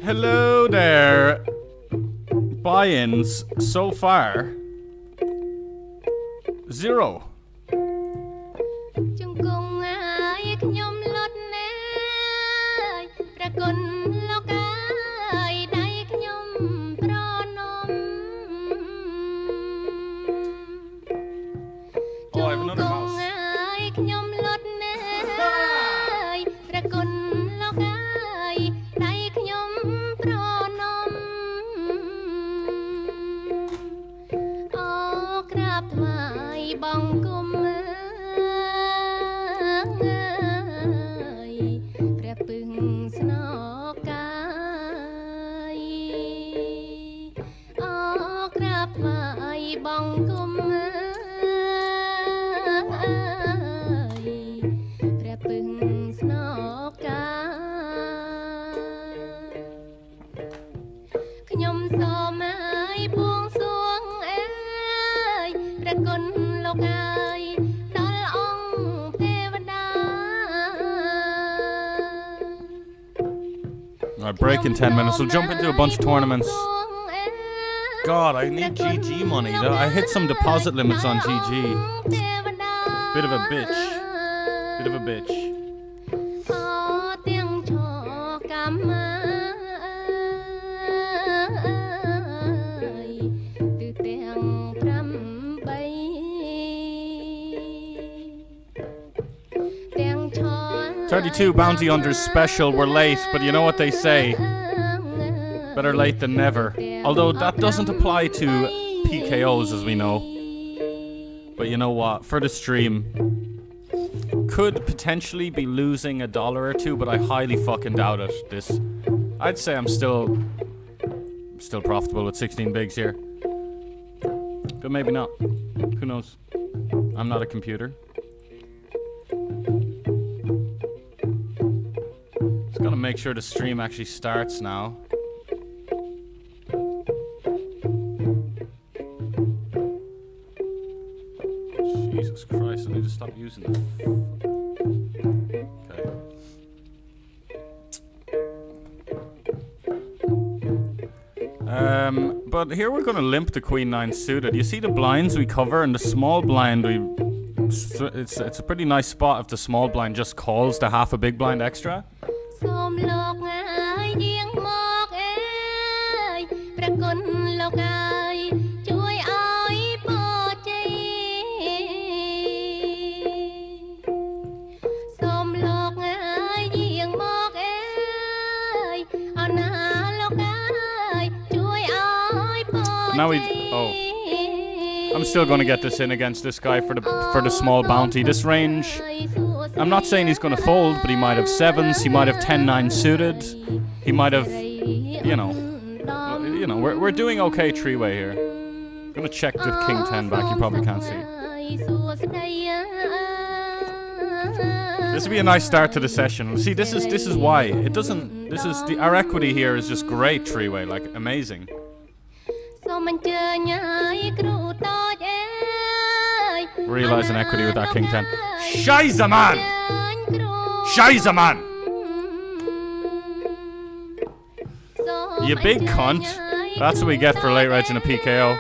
Hello there. Buy-ins so far 0. Oh, I have another mouse. Alright, break in 10 minutes. We'll jump into a bunch of tournaments. God, I need GG money. I hit some deposit limits on GG. Bit of a bitch. Bit of a bitch. "32 bounty hunters special. We're late, but you know what they say. Better late than never." Although that doesn't apply to PKOs, as we know. But you know what? For the stream, could potentially be losing $1 or $2, but I highly fucking doubt it. I'd say I'm still profitable with 16 bigs here. But maybe not. Who knows? I'm not a computer. Just gotta make sure the stream actually starts now. Jesus Christ, I need to stop using it. Okay. But here we're gonna limp the Queen 9 suited. You see the blinds we cover, and the small blind it's a pretty nice spot if the small blind just calls the half a big blind extra. Now we... Oh. I'm still going to get this in against this guy for the small bounty. This range... I'm not saying he's going to fold, but he might have 7s. He might have 10-9 suited. He might have... You know, we're doing okay three-way here. I'm going to check the King 10 back. You probably can't see. This would be a nice start to the session. See, this is why. It doesn't... Our equity here is just great three-way. Like, amazing. Realizing equity with that King 10. Scheiße, man! Scheiße, man! You big cunt. That's what we get for late reg in a PKO.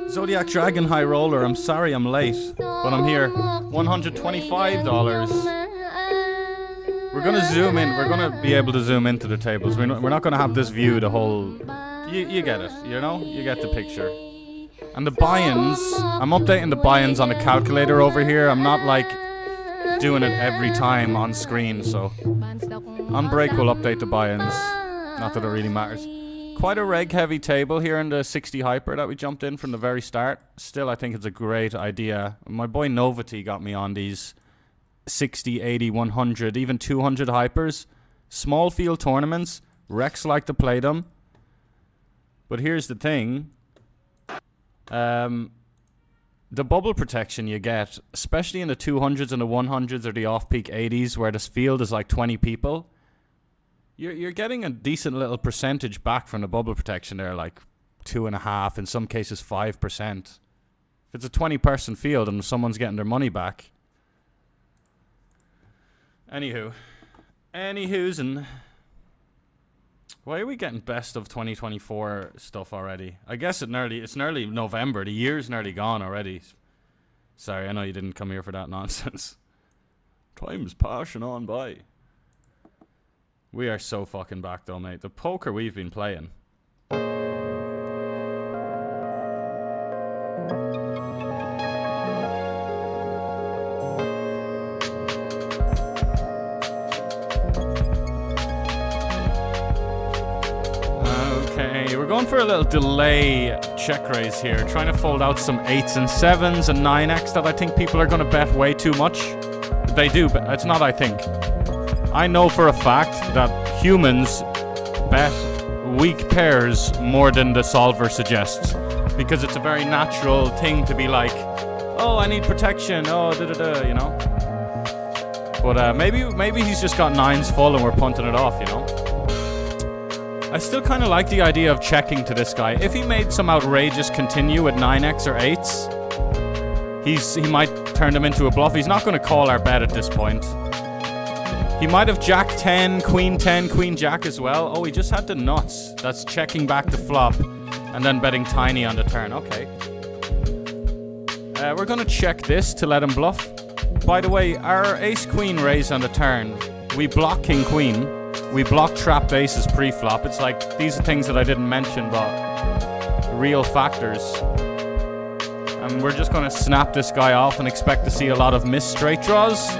Zodiac Dragon High Roller, I'm sorry I'm late, but I'm here. $125. We're gonna zoom in. We're gonna be able to zoom into the tables. We're not gonna have this view the whole... You get it, you know? You get the picture. And the buy-ins, I'm updating the buy-ins on the calculator over here. I'm not like doing it every time on screen, so on break we'll update the buy-ins. Not that it really matters. Quite a reg-heavy table here in the 60 hyper that we jumped in from the very start. Still, I think it's a great idea. My boy Novity got me on these 60, 80, 100, even 200 hypers. Small field tournaments. Rex like to play them. But here's the thing. The bubble protection you get, especially in the 200s and the 100s or the off-peak 80s where this field is like 20 people, you're getting a decent little percentage back from the bubble protection there, like 2.5%, in some cases 5%. If it's a 20-person field and someone's getting their money back. Anywho's and why are we getting best of 2024 stuff already? I guess it's nearly November. The year's nearly gone already. Sorry, I know you didn't come here for that nonsense. Time's passing on by. We are so fucking back though, mate. The poker we've been playing. Okay, we're going for a little delay check raise here. Trying to fold out some 8s and 7s and 9x that I think people are going to bet way too much. They do, but it's not I think. I know for a fact that humans bet weak pairs more than the solver suggests. Because it's a very natural thing to be like, oh, I need protection, oh, da-da-da, you know. But maybe he's just got 9s full and we're punting it off, you know. I still kind of like the idea of checking to this guy. If he made some outrageous continue with 9x or 8s, he might turn them into a bluff. He's not going to call our bet at this point. He might have Jack 10, Queen 10, Queen Jack as well. Oh, he just had the nuts. That's checking back the flop and then betting tiny on the turn. Okay. We're going to check this to let him bluff. By the way, our ace-queen raise on the turn, we block king-queen. We block trapped aces pre-flop. It's like, these are things that I didn't mention, but real factors. And we're just going to snap this guy off and expect to see a lot of missed straight draws.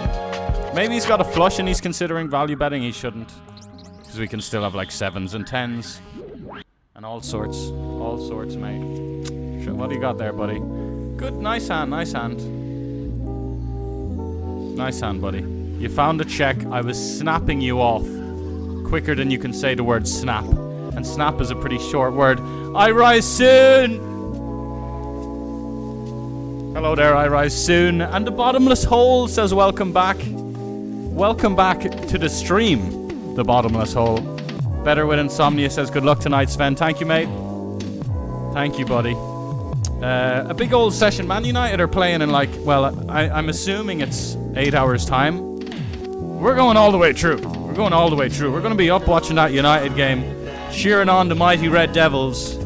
Maybe he's got a flush and he's considering value betting. He shouldn't. Because we can still have like 7s and 10s. And all sorts. All sorts, mate. Sure, what do you got there, buddy? Good, nice hand, nice hand. Nice hand, buddy. You found a check. I was snapping you off quicker than you can say the word snap. And snap is a pretty short word. I rise soon! Hello there, I rise soon. And the bottomless hole says welcome back. Welcome back to the stream, the bottomless hole. Better with insomnia says good luck tonight, Sven. Thank you, mate. Thank you, buddy. A big old session. Man United are playing in like, well, I'm assuming it's 8 hours time. We're going all the way through. We're going all the way through. We're going to be up watching that United game, cheering on the mighty Red Devils.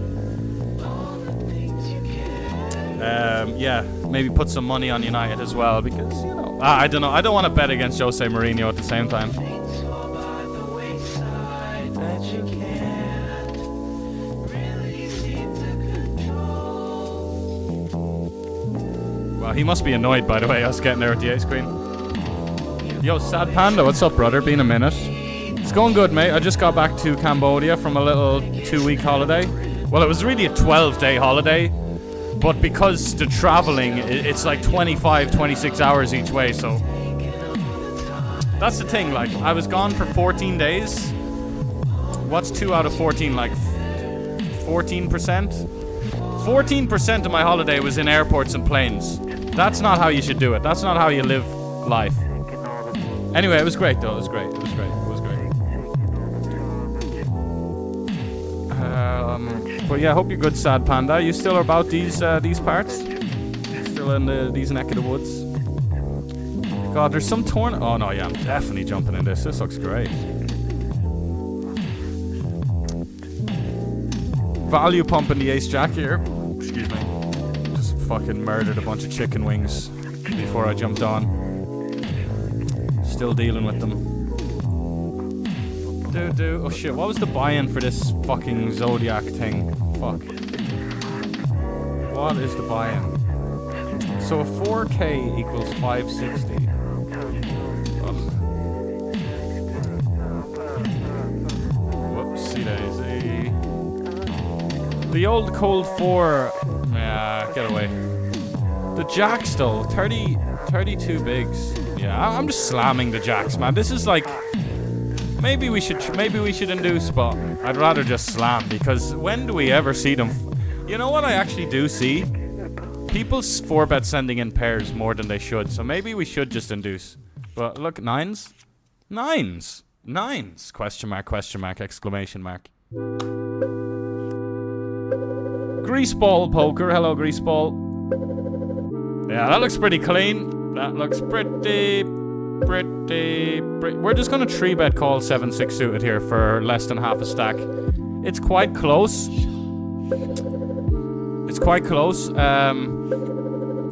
Yeah, maybe put some money on United as well because, you know, I don't know. I don't want to bet against Jose Mourinho at the same time. Wow, he must be annoyed, by the way, us getting there with the ace queen. Yo, Sad Panda, what's up, brother? Been a minute. It's going good, mate. I just got back to Cambodia from a little 2-week holiday. Well, it was really a 12-day holiday, but because the traveling, it's like 25, 26 hours each way, so that's the thing. Like, I was gone for 14 days. What's 2 out of 14? Like 14%? 14% of my holiday was in airports and planes. That's not how you should do it. That's not how you live life. Anyway, it was great though. It was great. It was great. It was great. But yeah, I hope you're good, Sad Panda. You still about these parts? Still in these neck of the woods? God, there's some torn. Oh no, yeah, I'm definitely jumping in this. This looks great. Value pumping the Ace Jack here. Excuse me. Just fucking murdered a bunch of chicken wings before I jumped on. Still dealing with them. Oh shit, what was the buy-in for this fucking Zodiac thing? Fuck. What is the buy-in? So a 4K equals 560. Ugh. Whoopsie daisy. The old Cold 4. Yeah, get away. The Jacks though, 32 bigs. Yeah, I'm just slamming the Jacks, man. This is like, maybe we should induce, but I'd rather just slam, because when do we ever see them? You know what I actually do see? People 4-bet sending in pairs more than they should, so maybe we should just induce. But look, nines, question mark, exclamation mark. Greaseball poker, hello Greaseball. Yeah, that looks pretty clean. That looks pretty. We're just gonna 3-bet call 7-6 suited here for less than half a stack. It's quite close.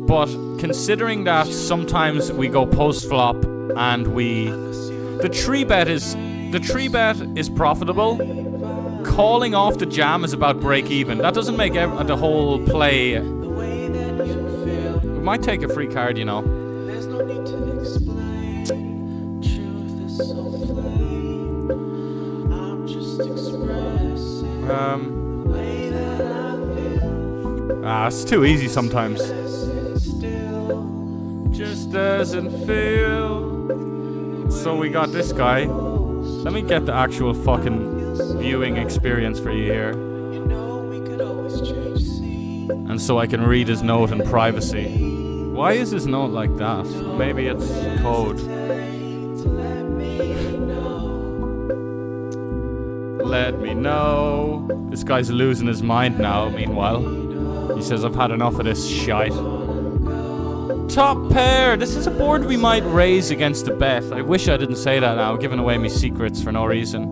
But considering that sometimes we go post flop and the 3-bet is profitable. Calling off the jam is about break even. That doesn't make the whole play. We might take a free card, you know. It's too easy sometimes. Just doesn't feel. So we got this guy. Let me get the actual fucking viewing experience for you here. And so I can read his note in privacy. Why is his note like that? Maybe it's code. Let me know. This guy's losing his mind now, meanwhile. He says, I've had enough of this shite. Top pair! This is a board we might raise against the bet. I wish I didn't say that now, giving away me secrets for no reason.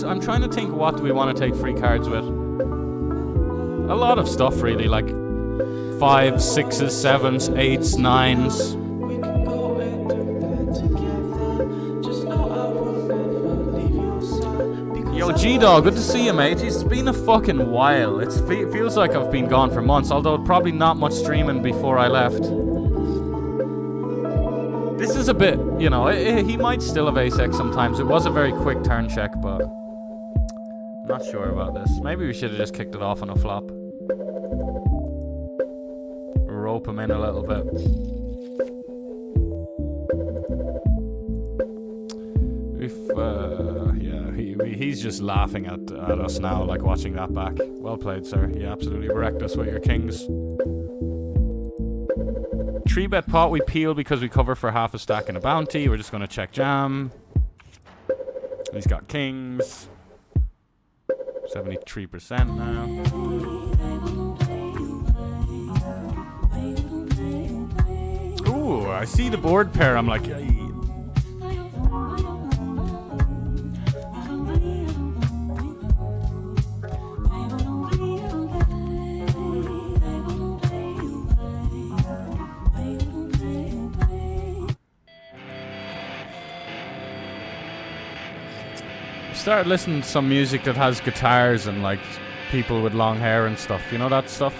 I'm trying to think, what do we want to take free cards with? A lot of stuff, really, like 5s, 6s, 7s, 8s, 9s. Yo, G-Dog, good to see you, mate. It's been a fucking while. It feels like I've been gone for months, although probably not much streaming before I left. This is a bit, you know, he might still have ace-x sometimes. It was a very quick turn check, but not sure about this. Maybe we should have just kicked it off on a flop. Rope him in a little bit. He's just laughing at us now, like watching that back. Well played, sir. You absolutely wrecked us with your kings. 3-bet pot we peel because we cover for half a stack and a bounty. We're just going to check jam. He's got kings. 73% now. Ooh, I see the board pair. I'm like, started listening to some music that has guitars and like people with long hair and stuff. You know that stuff?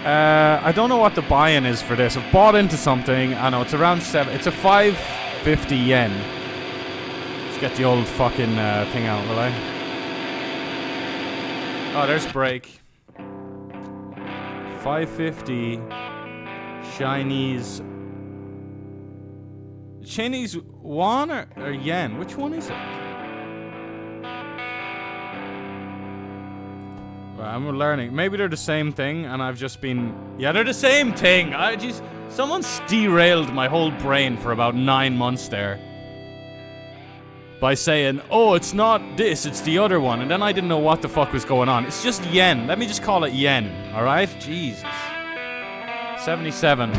I don't know what the buy-in is for this. I've bought into something. I know it's around 7. It's a 550 yen. Let's get the old fucking thing out, will I? Oh, there's break. 550 Chinese won or yen? Which one is it? I'm learning. Maybe they're the same thing, and I've just been... Yeah, they're the same thing. Someone's derailed my whole brain for about 9 months there. By saying, oh, it's not this, it's the other one. And then I didn't know what the fuck was going on. It's just yen. Let me just call it yen. Alright? Jesus. 77.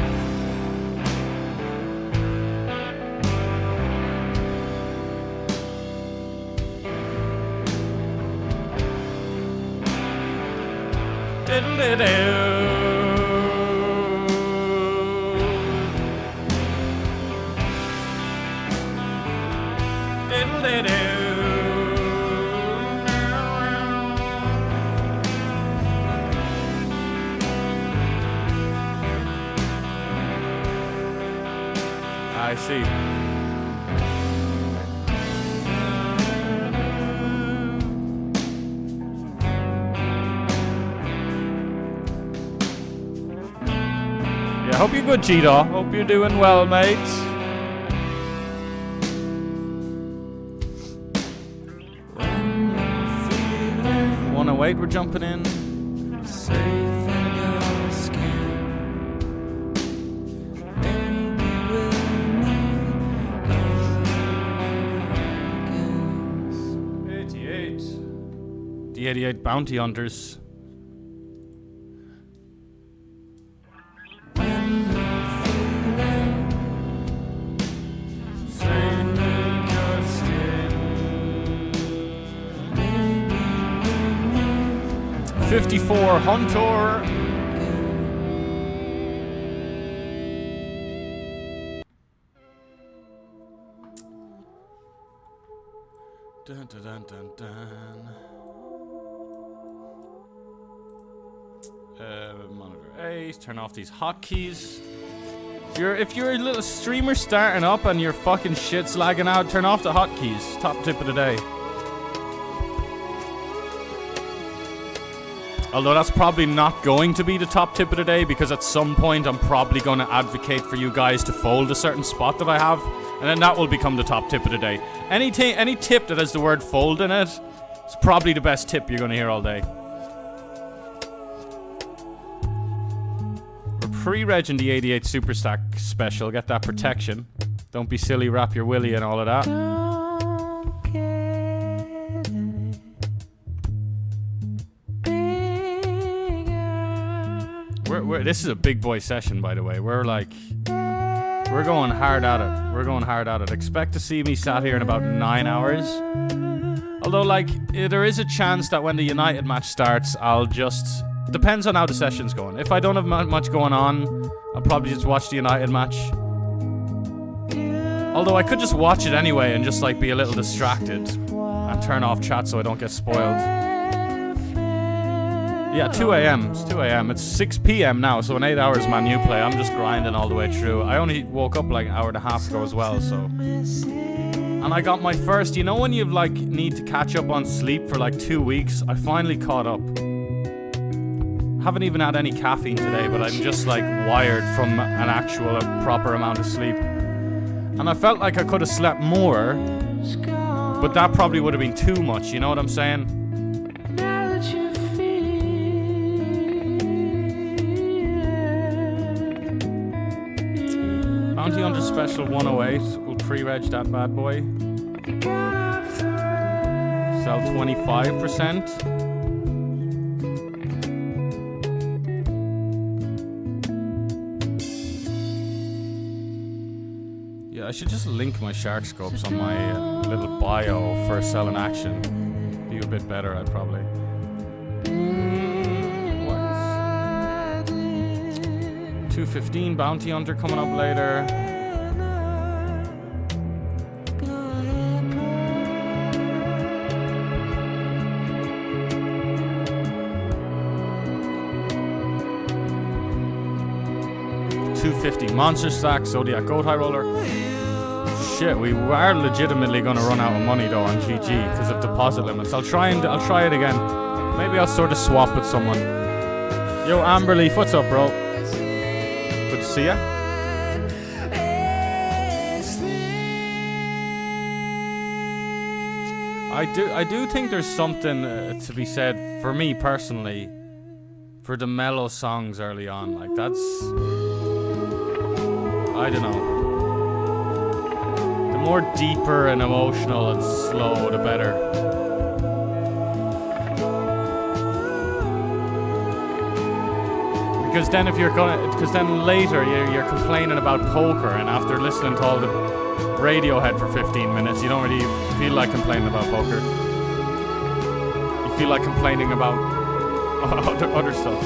I see. Yeah, hope you're good, Cheetah. Hope you're doing well, mate. Wanna wait? We're jumping in. The 88 bounty hunters. $54 Hunter. Dun, dun, dun, dun, dun. Monitor 8. Turn off these hotkeys. If you're a little streamer starting up and your fucking shit's lagging out, turn off the hotkeys. Top tip of the day. Although that's probably not going to be the top tip of the day, because at some point I'm probably going to advocate for you guys to fold a certain spot that I have, and then that will become the top tip of the day. Any tip that has the word fold in it is probably the best tip you're going to hear all day. We're pre-regging the 88 Super Stack special. Get that protection. Don't be silly, wrap your willy and all of that. This is a big boy session, by the way. We're going hard at it. We're going hard at it. Expect to see me sat here in about 9 hours. Although, there is a chance that when the United match starts, I'll just... Depends on how the session's going. If I don't have much going on, I'll probably just watch the United match. Although I could just watch it anyway and just, be a little distracted. And turn off chat so I don't get spoiled. Yeah, 2 a.m. It's 2 a.m. It's 6 p.m. now, so in 8 hours my new play. I'm just grinding all the way through. I only woke up an hour and a half ago as well, so... And I got my first... You know when you need to catch up on sleep for 2 weeks? I finally caught up. Haven't even had any caffeine today, but I'm just wired from an actual proper amount of sleep. And I felt like I could have slept more, but that probably would have been too much, you know what I'm saying? Bounty Hunter Special 108. We'll pre-reg that bad boy. Sell 25%. Yeah, I should just link my shark scopes on my little bio for sell in action. Be a bit better, I'd probably. 215 Bounty Hunter coming up later. 250 monster stack, Zodiac Goat High Roller. Shit, we are legitimately gonna run out of money though on GG because of deposit limits. I'll try it again. Maybe I'll sort of swap with someone. Yo, Amberleaf, what's up, bro? Good to see ya. I do think there's something to be said for me personally for the mellow songs early on. Like that's, I don't know. The more deeper and emotional and slow, the better. Because then later you're complaining about poker, and after listening to all the Radiohead for 15 minutes, you don't really feel like complaining about poker. You feel like complaining about other stuff.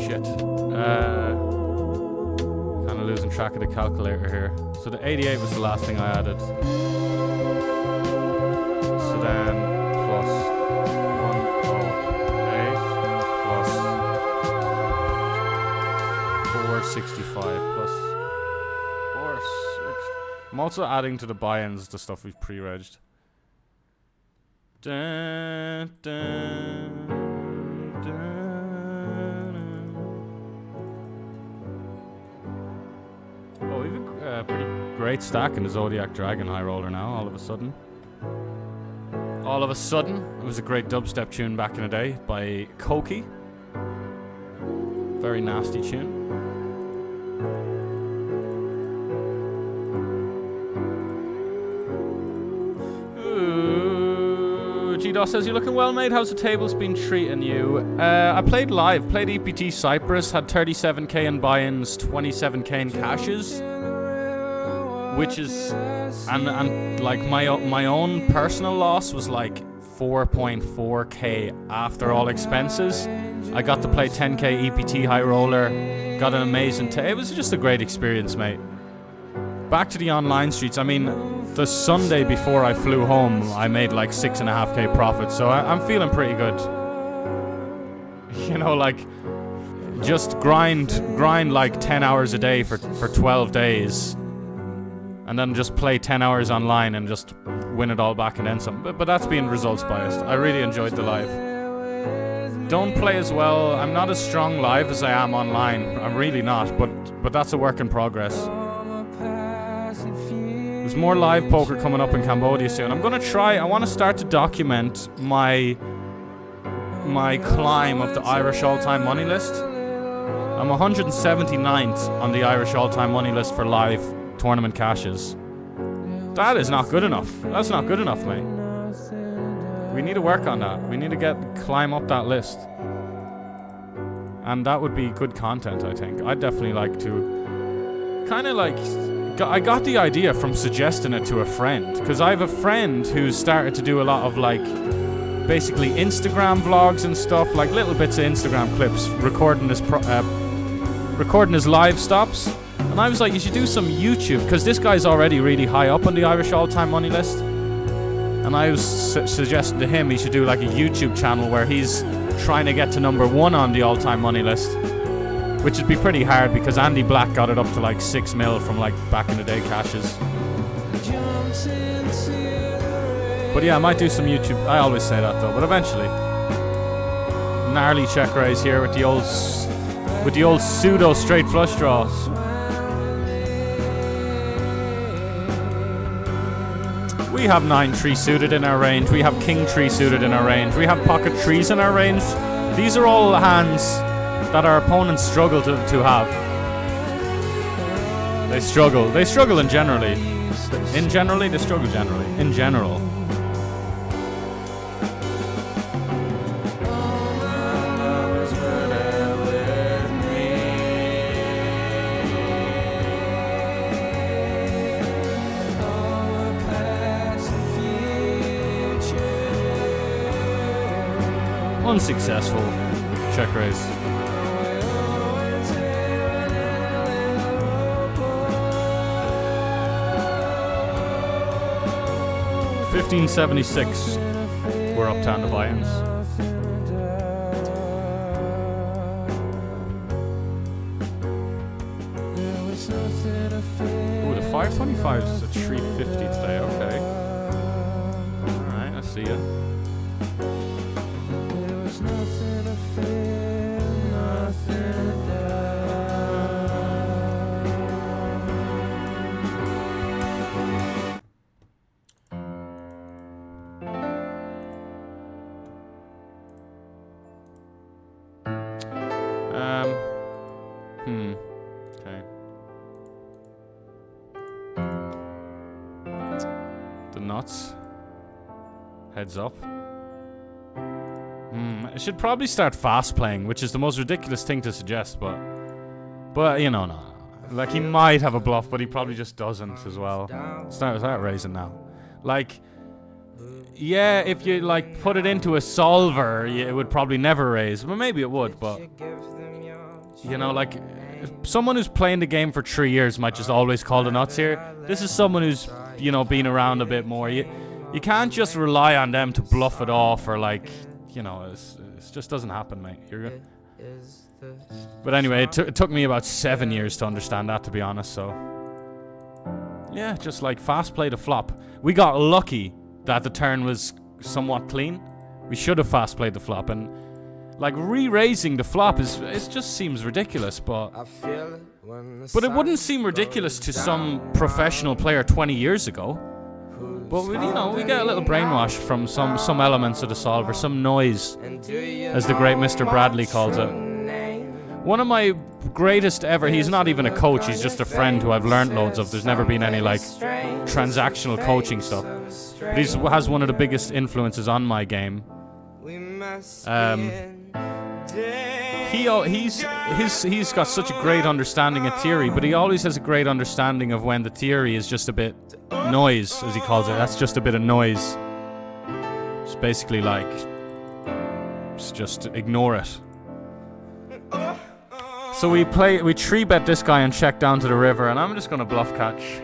Shit. Kind of losing track of the calculator here. So the 88 was the last thing I added. So then plus 108 plus 465 plus 460. I'm also adding to the buy-ins the stuff we've pre-regged. Dun, dun, dun, dun. Oh, we've a pretty great stack in the Zodiac Dragon High Roller now, all of a sudden. All of a sudden, it was a great dubstep tune back in the day by 𝐒𝐯𝐶𝐞𝐧𝐂𝐚𝐥𝐿. Very nasty tune. G-Dos says, you're looking well, mate. How's the tables been treating you? I played live, played EPT Cyprus, had 37k in buy-ins, 27k in cashes. Which is, and like my own personal loss was like 4.4k after all expenses. I got to play 10k EPT High Roller, got an amazing it was just a great experience, mate. Back to the online streets. I mean, the Sunday before I flew home, I made like 6.5k profit, so I'm feeling pretty good. You know, like, just grind like 10 hours a day for 12 days. And then just play 10 hours online and just win it all back and then some. But that's being results biased. I really enjoyed the live. Don't play as well. I'm not as strong live as I am online. I'm really not, but that's a work in progress. There's more live poker coming up in Cambodia soon. I'm gonna try. I want to start to document my climb of the Irish all-time money list. I'm 179th on the Irish all-time money list for live tournament cashes. That is not good enough. That's not good enough, mate. We need to work on that. We need to climb up that list. And that would be good content, I think. I'd definitely like to kind of like, I got the idea from suggesting it to a friend, because I have a friend who's started to do a lot of like basically Instagram vlogs and stuff, like little bits of Instagram clips, recording his live stops. And I was like, you should do some YouTube, because this guy's already really high up on the Irish all-time money list. And I was suggesting to him he should do like a YouTube channel where he's trying to get to #1 on the all-time money list. Which would be pretty hard, because Andy Black got it up to like 6 mil from like back in the day cashes. But yeah, I might do some YouTube. I always say that though, but eventually. Gnarly check raise here with the old pseudo straight flush draw. We have 9-3 suited in our range. We have King-3 suited in our range. We have pocket 3s in our range. These are all hands that our opponents struggle to have. They struggle. They struggle in generally. In generally, they struggle generally. In general. Unsuccessful check raise. 1576. We're uptown to buy-ins. Ooh, the 525 is at 350 today. Okay. All right, I see ya. Okay. The nuts. Heads up. I should probably start fast playing, which is the most ridiculous thing to suggest, but you know, no. Like, he might have a bluff, but he probably just doesn't as well. Start raising now. Like, yeah, if you like put it into a solver, it would probably never raise. Well, maybe it would, but you know, like, someone who's playing the game for 3 years might just always call the nuts here. This is someone who's, you know, been around a bit more. You can't just rely on them to bluff it off, or like, you know, it just doesn't happen, mate. You're good. But anyway, it took me about 7 years to understand that, to be honest. So yeah, just like fast play the flop. We got lucky that the turn was somewhat clean. We should have fast played the flop, and like re-raising the flop it just seems ridiculous, but it wouldn't seem ridiculous to some professional player 20 years ago. But you know, we get a little brainwash from some elements of the solver, some noise, as the great Mr. Bradley calls it. One of my greatest ever, he's not even a coach, he's just a friend who I've learned loads of. There's never been any like transactional coaching stuff. But he has one of the biggest influences on my game. He's got such a great understanding of theory, but he always has a great understanding of when the theory is just a bit noise, as he calls it. That's just a bit of noise. It's basically like, just ignore it. So we 3-bet this guy and check down to the river, and I'm just gonna bluff catch.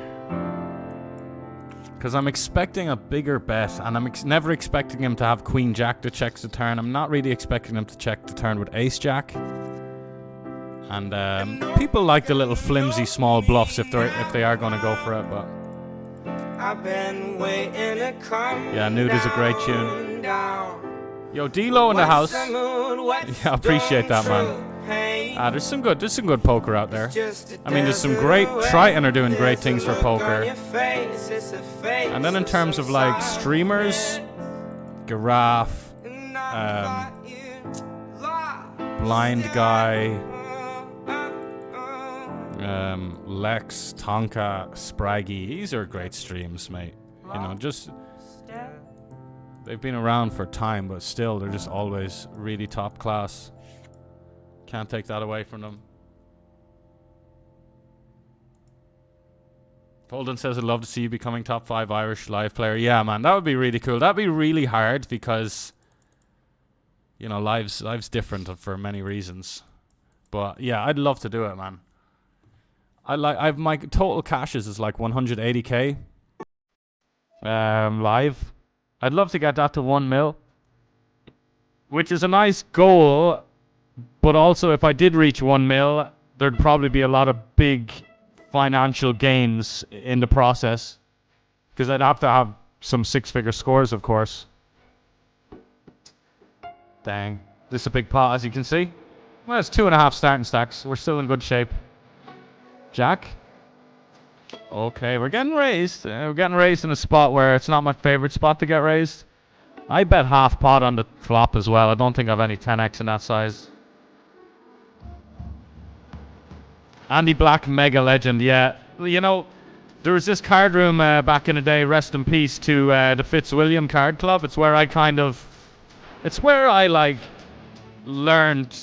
Because I'm expecting a bigger bet, and I'm never expecting him to have Queen Jack that checks the turn. I'm not really expecting him to check the turn with Ace Jack. And people like the little flimsy small bluffs if they are going to go for it. But yeah, Nude is a great tune. Yo, D-Lo in the house. Yeah, I appreciate that, man. There's some good poker out there. I mean, there's some great Triton are doing great things for poker. And then in terms of like streamers, Giraffe, Blind Guy, Lex, Tonka, Spraggy, these are great streams, mate. You know, just they've been around for time, but still they're just always really top class. Can't take that away from them. Holden says, I'd love to see you becoming top 5 Irish live player. Yeah, man, that would be really cool. That'd be really hard because, you know, live's different for many reasons. But yeah, I'd love to do it, man. My total cashes is like 180k live. I'd love to get that to 1 mil, which is a nice goal. But also, if I did reach 1 mil, there'd probably be a lot of big financial gains in the process. Because I'd have to have some 6-figure scores, of course. Dang. This is a big pot, as you can see. Well, it's 2.5 starting stacks. We're still in good shape. Jack. Okay, we're getting raised. We're getting raised in a spot where it's not my favorite spot to get raised. I bet half pot on the flop as well. I don't think I've any 10x in that size. Andy Black, mega legend, yeah. You know, there was this card room back in the day, rest in peace to the Fitzwilliam Card Club. It's where I like learned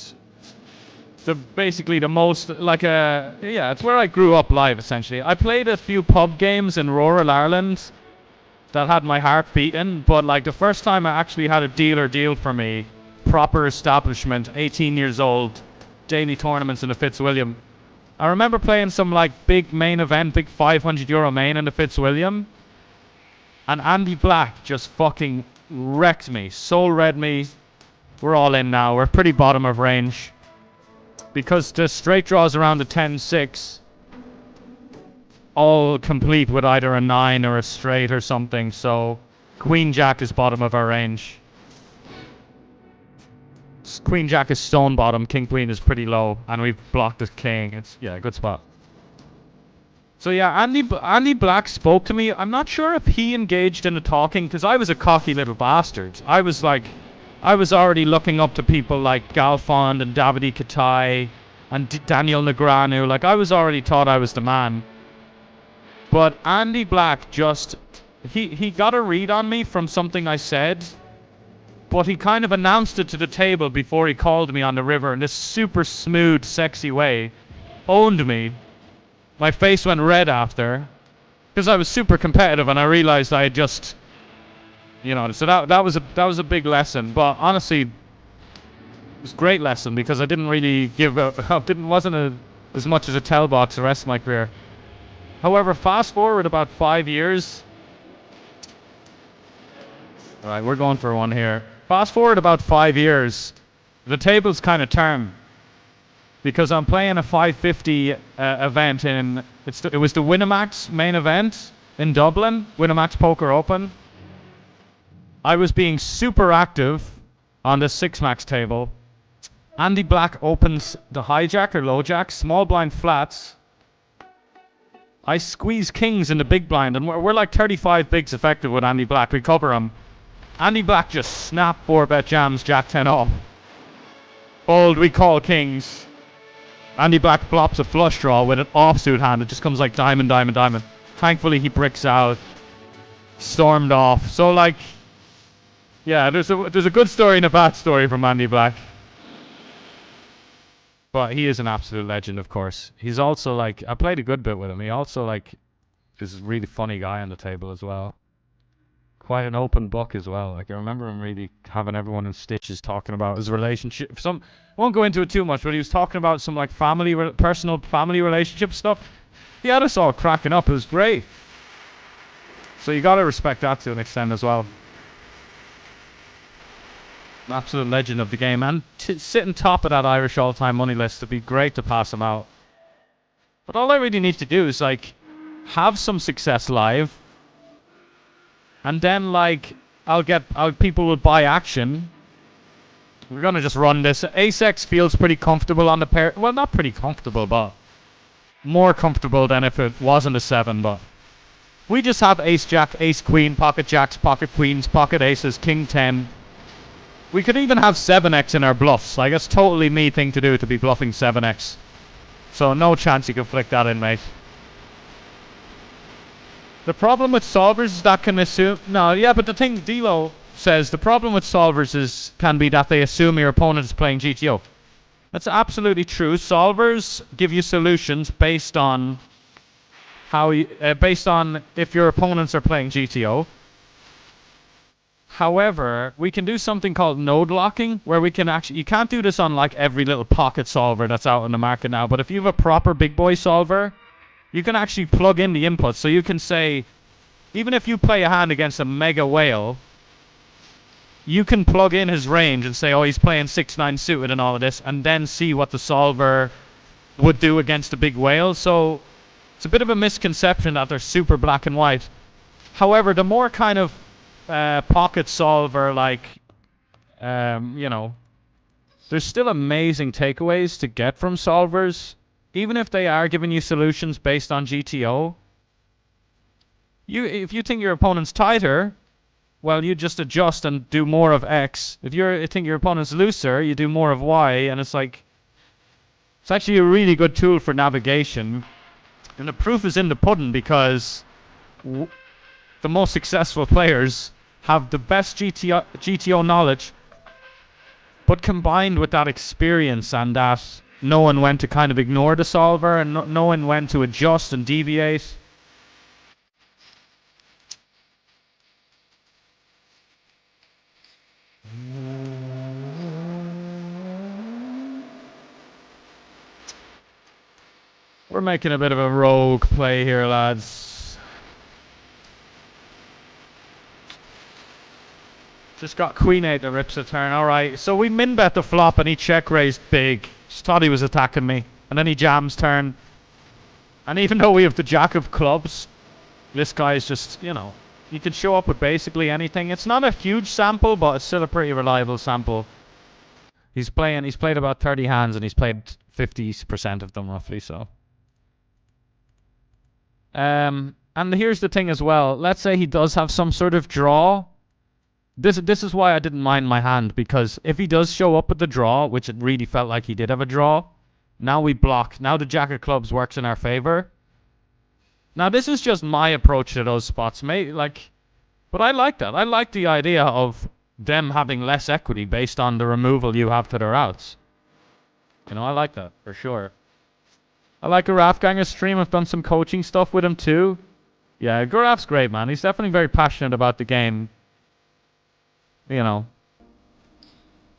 basically the most, like it's where I grew up live, essentially. I played a few pub games in rural Ireland that had my heart beating, but like the first time I actually had a deal for me, proper establishment, 18 years old, daily tournaments in the Fitzwilliam. I remember playing some like big main event, big €500 main in the Fitzwilliam. And Andy Black just fucking wrecked me. Soul read me. We're all in now. We're pretty bottom of range. Because the straight draws around the 10-6. All complete with either a 9 or a straight or something. So Queen Jack is bottom of our range. Queen Jack is stone bottom. King Queen is pretty low. And we've blocked the king. It's, yeah, good spot. So yeah, Andy Black spoke to me. I'm not sure if he engaged in the talking, because I was a cocky little bastard. I was already looking up to people like Galfond and Davide Katai and Daniel Negreanu. Like, I was already thought I was the man. But Andy Black just, he got a read on me from something I said, but he kind of announced it to the table before he called me on the river in this super smooth, sexy way. Owned me. My face went red after, because I was super competitive and I realized I had just, you know, so that was a big lesson. But honestly, it was a great lesson because I didn't really give up, wasn't as much as a tell box the rest of my career. However, fast forward about 5 years. All right, we're going for one here. Fast forward about 5 years, the tables kind of turn. Because I'm playing a 550 event in, it was the Winamax main event in Dublin, Winamax Poker Open. I was being super active on the 6-max table. Andy Black opens the hijack or low jack, small blind flats. I squeeze kings in the big blind, and we're like 35 bigs effective with Andy Black. We cover him. Andy Black just snap 4-bet jams Jack 10 off. Fold, we call kings. Andy Black flops a flush draw with an offsuit hand. It just comes like diamond, diamond, diamond. Thankfully, he bricks out. Stormed off. So, like, yeah, there's a good story and a bad story from Andy Black. But he is an absolute legend, of course. He's also, like, I played a good bit with him. He also, like, is a really funny guy on the table as well. Quite an open book as well. Like, I remember him really having everyone in stitches talking about his relationship. I won't go into it too much, but he was talking about some, like, personal family relationship stuff. He had us all cracking up. It was great. So you gotta respect that to an extent as well. An absolute legend of the game. And sitting top of that Irish all-time money list, it'd be great to pass him out. But all I really need to do is, like, have some success live. And then, like, people will buy action. We're gonna just run this. Ace-X feels pretty comfortable on the pair. Well, not pretty comfortable, but more comfortable than if it wasn't a 7, but we just have Ace-Jack, Ace-Queen, Pocket Jacks, Pocket Queens, Pocket Aces, King 10. We could even have 7X in our bluffs. Like, it's totally me thing to do to be bluffing 7X. So no chance you can flick that in, mate. The problem with solvers is that can assume... No, yeah, but the thing Dilo says, the problem with solvers can be that they assume your opponent is playing GTO. That's absolutely true. Solvers give you solutions based on based on if your opponents are playing GTO. However, we can do something called node locking, where we can actually... You can't do this on, like, every little pocket solver that's out in the market now, but if you have a proper big boy solver, you can actually plug in the inputs. So you can say, even if you play a hand against a mega whale, you can plug in his range and say, oh, he's playing 6-9 suited and all of this, and then see what the solver would do against a big whale. So it's a bit of a misconception that they're super black and white. However, the more kind of pocket solver, like, you know, there's still amazing takeaways to get from solvers. Even if they are giving you solutions based on GTO, if you think your opponent's tighter, well, you just adjust and do more of X. If you think your opponent's looser, you do more of Y, and it's like... It's actually a really good tool for navigation. And the proof is in the pudding, because the most successful players have the best GTO knowledge, but combined with that experience and that knowing when to kind of ignore the solver and knowing when to adjust and deviate. We're making a bit of a rogue play here, lads. Just got Queen 8 that rips a turn. Alright, so we min bet the flop and he check raised big. Just thought he was attacking me. And then he jams turn. And even though we have the Jack of Clubs, this guy's just, you know, he can show up with basically anything. It's not a huge sample, but it's still a pretty reliable sample. He's played about 30 hands and he's played 50% of them roughly, so. And here's the thing as well. Let's say he does have some sort of draw. This is why I didn't mind my hand, because if he does show up with the draw, which it really felt like he did have a draw, now we block. Now the Jack of Clubs works in our favor. Now this is just my approach to those spots, mate. But I like that. I like the idea of them having less equity based on the removal you have to their outs. You know, I like that for sure. I like a Rafganger stream. I've done some coaching stuff with him too. Yeah, Guraf's great, man. He's definitely very passionate about the game. You know,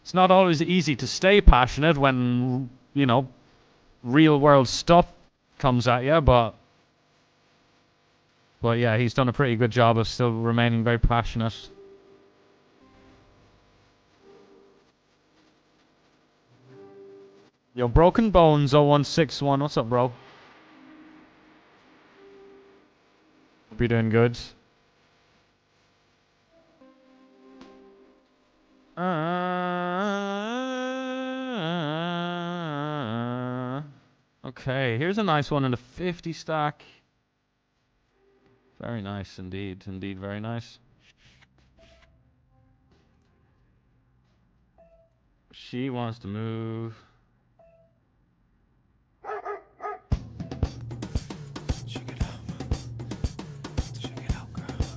it's not always easy to stay passionate when, you know, real world stuff comes at you, but yeah, he's done a pretty good job of still remaining very passionate. Yo, Broken Bones 0161, what's up, bro? Hope you're doing good. Okay, here's a nice one in the 50 stack. Very nice indeed, indeed very nice. She wants to move.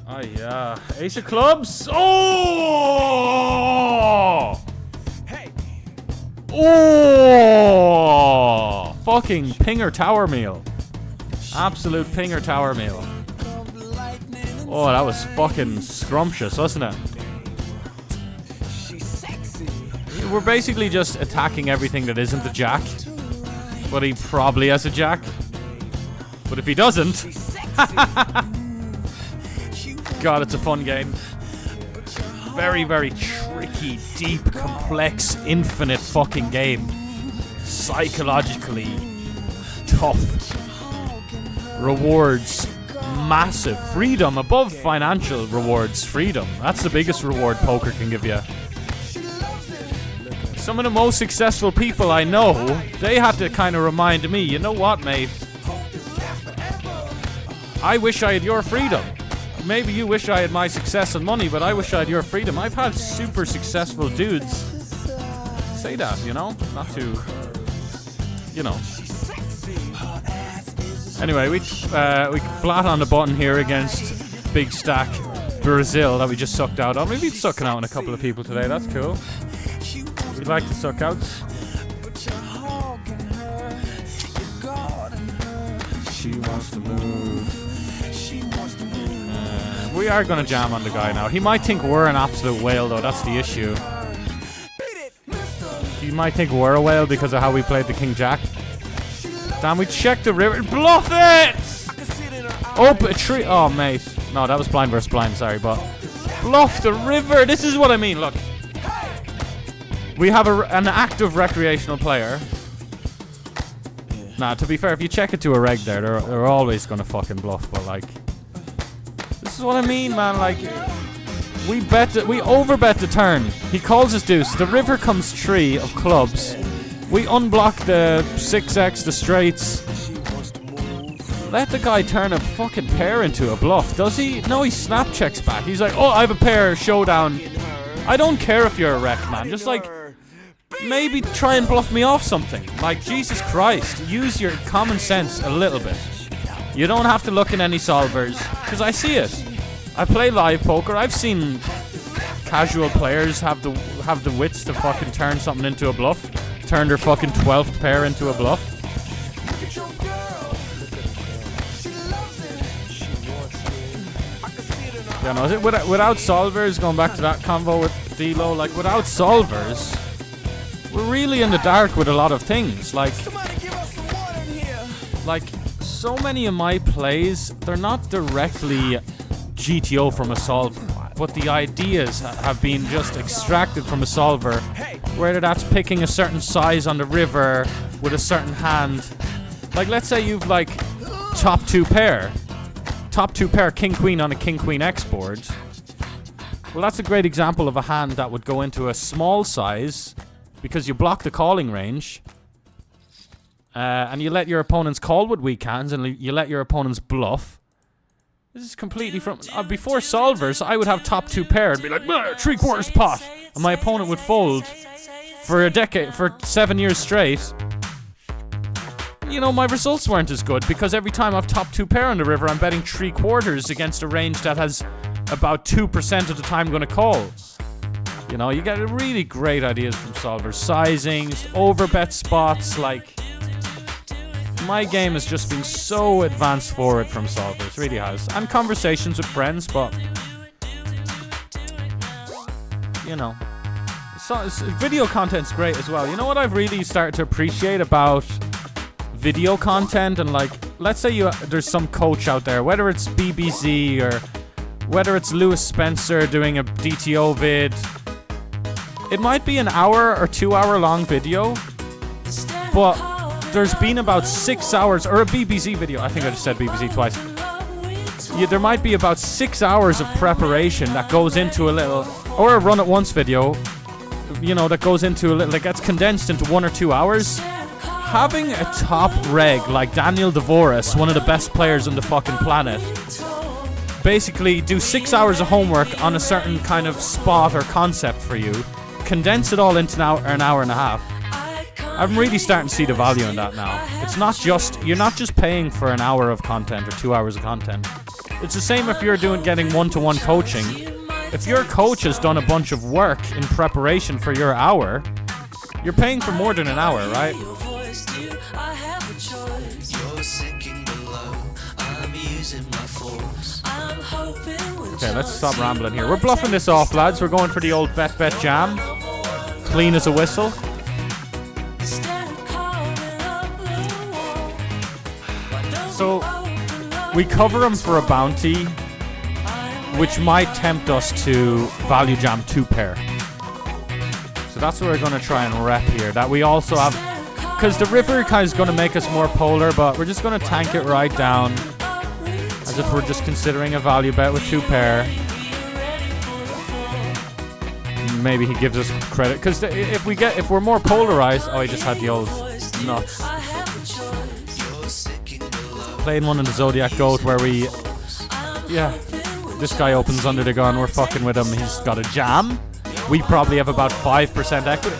Oh yeah, Ace of Clubs. Oh! Oh! Fucking pinger tower meal. Absolute pinger tower meal. Oh, that was fucking scrumptious, wasn't it? We're basically just attacking everything that isn't the jack. But he probably has a jack. But if he doesn't... God, it's a fun game. Very, very tricky, deep, complex, infinite fucking game. Psychologically tough. Rewards massive. Freedom above financial rewards. Freedom. That's the biggest reward poker can give you. Some of the most successful people I know, they had to kind of remind me, you know what, mate? I wish I had your freedom. Maybe you wish I had my success and money, but I wish I had your freedom. I've had super successful dudes say that, you know? Not to, you know. Anyway, we flat on the button here against Big Stack Brazil that we just sucked out on. We've been sucking out on a couple of people today. That's cool. We'd like to suck out. She wants to move. We are going to jam on the guy now. He might think we're an absolute whale, though. That's the issue. He might think we're a whale because of how we played the King Jack. Damn, we checked the river. Bluff it! Oh, a tree. Oh, mate. No, that was blind versus blind. Sorry, but bluff the river. This is what I mean. Look, we have an active recreational player. Nah, to be fair, if you check it to a reg there, they're always going to fucking bluff. But like, this is what I mean, man. Like, we overbet the turn. He calls us deuce. The river comes tree of clubs. We unblock the 6x, the straights. Let the guy turn a fucking pair into a bluff, does he? No, he snap checks back. He's like, oh, I have a pair, showdown. I don't care if you're a wreck, man. Just like, maybe try and bluff me off something. Like, Jesus Christ, use your common sense a little bit. You don't have to look at any solvers, because I see it. I play live poker. I've seen casual players have the wits to fucking turn something into a bluff. Turn their fucking 12th pair into a bluff. Yeah, no, without solvers, going back to that convo with D-Lo, like, without solvers, we're really in the dark with a lot of things. Like, so many of my plays, they're not directly GTO from a solver. but the ideas have been just extracted from a solver. Whether that's picking a certain size on the river with a certain hand. Like, let's say you've like top two pair king queen on a king queen X board. Well, that's a great example of a hand that would go into a small size because you block the calling range. And you let your opponents call with weak hands, and you let your opponents bluff. This is completely from... before solvers, I would have top two pair and be like, 3/4 pot. And my opponent would fold for a decade, for 7 years straight. You know, my results weren't as good because every time I've top two pair on the river, I'm betting 3/4 against a range that has about 2% of the time going to call. You know, you get really great ideas from solvers. Sizings, overbet spots, like... My game has just been so advanced forward from solvers, really has. And conversations with friends, but... You know. Video content's great as well. You know what I've really started to appreciate about video content? And like, let's say there's some coach out there, whether it's BBZ or whether it's Lewis Spencer doing a DTO vid. It might be an hour or 2 hour long video, but... There's been about 6 hours, or a BBZ video. I think I just said BBZ twice. Yeah, there might be about 6 hours of preparation that goes into a little, or a run at once video, you know, that goes into a little, that gets condensed into 1 or 2 hours. Having a top reg like Daniel Dvoris, one of the best players on the fucking planet, basically do 6 hours of homework on a certain kind of spot or concept for you, condense it all into an hour and a half. I'm really starting to see the value in that now. It's not just, you're not just paying for an hour of content or 2 hours of content. It's the same if you're getting one-to-one coaching. If your coach has done a bunch of work in preparation for your hour, you're paying for more than an hour, right? Okay, let's stop rambling here. We're bluffing this off, lads. We're going for the old bet jam. Clean as a whistle. So, we cover him for a bounty, which might tempt us to value jam 2 pair. So that's what we're going to try and rep here. That we also have, because the river kind of is going to make us more polar, but we're just going to tank it right down, as if we're just considering a value bet with 2 pair. Maybe he gives us credit, because if we're more polarized, oh, he just had the old nuts. Playing one in the Zodiac Goat where this guy opens under the gun, we're fucking with him, he's got a jam. We probably have about 5% equity.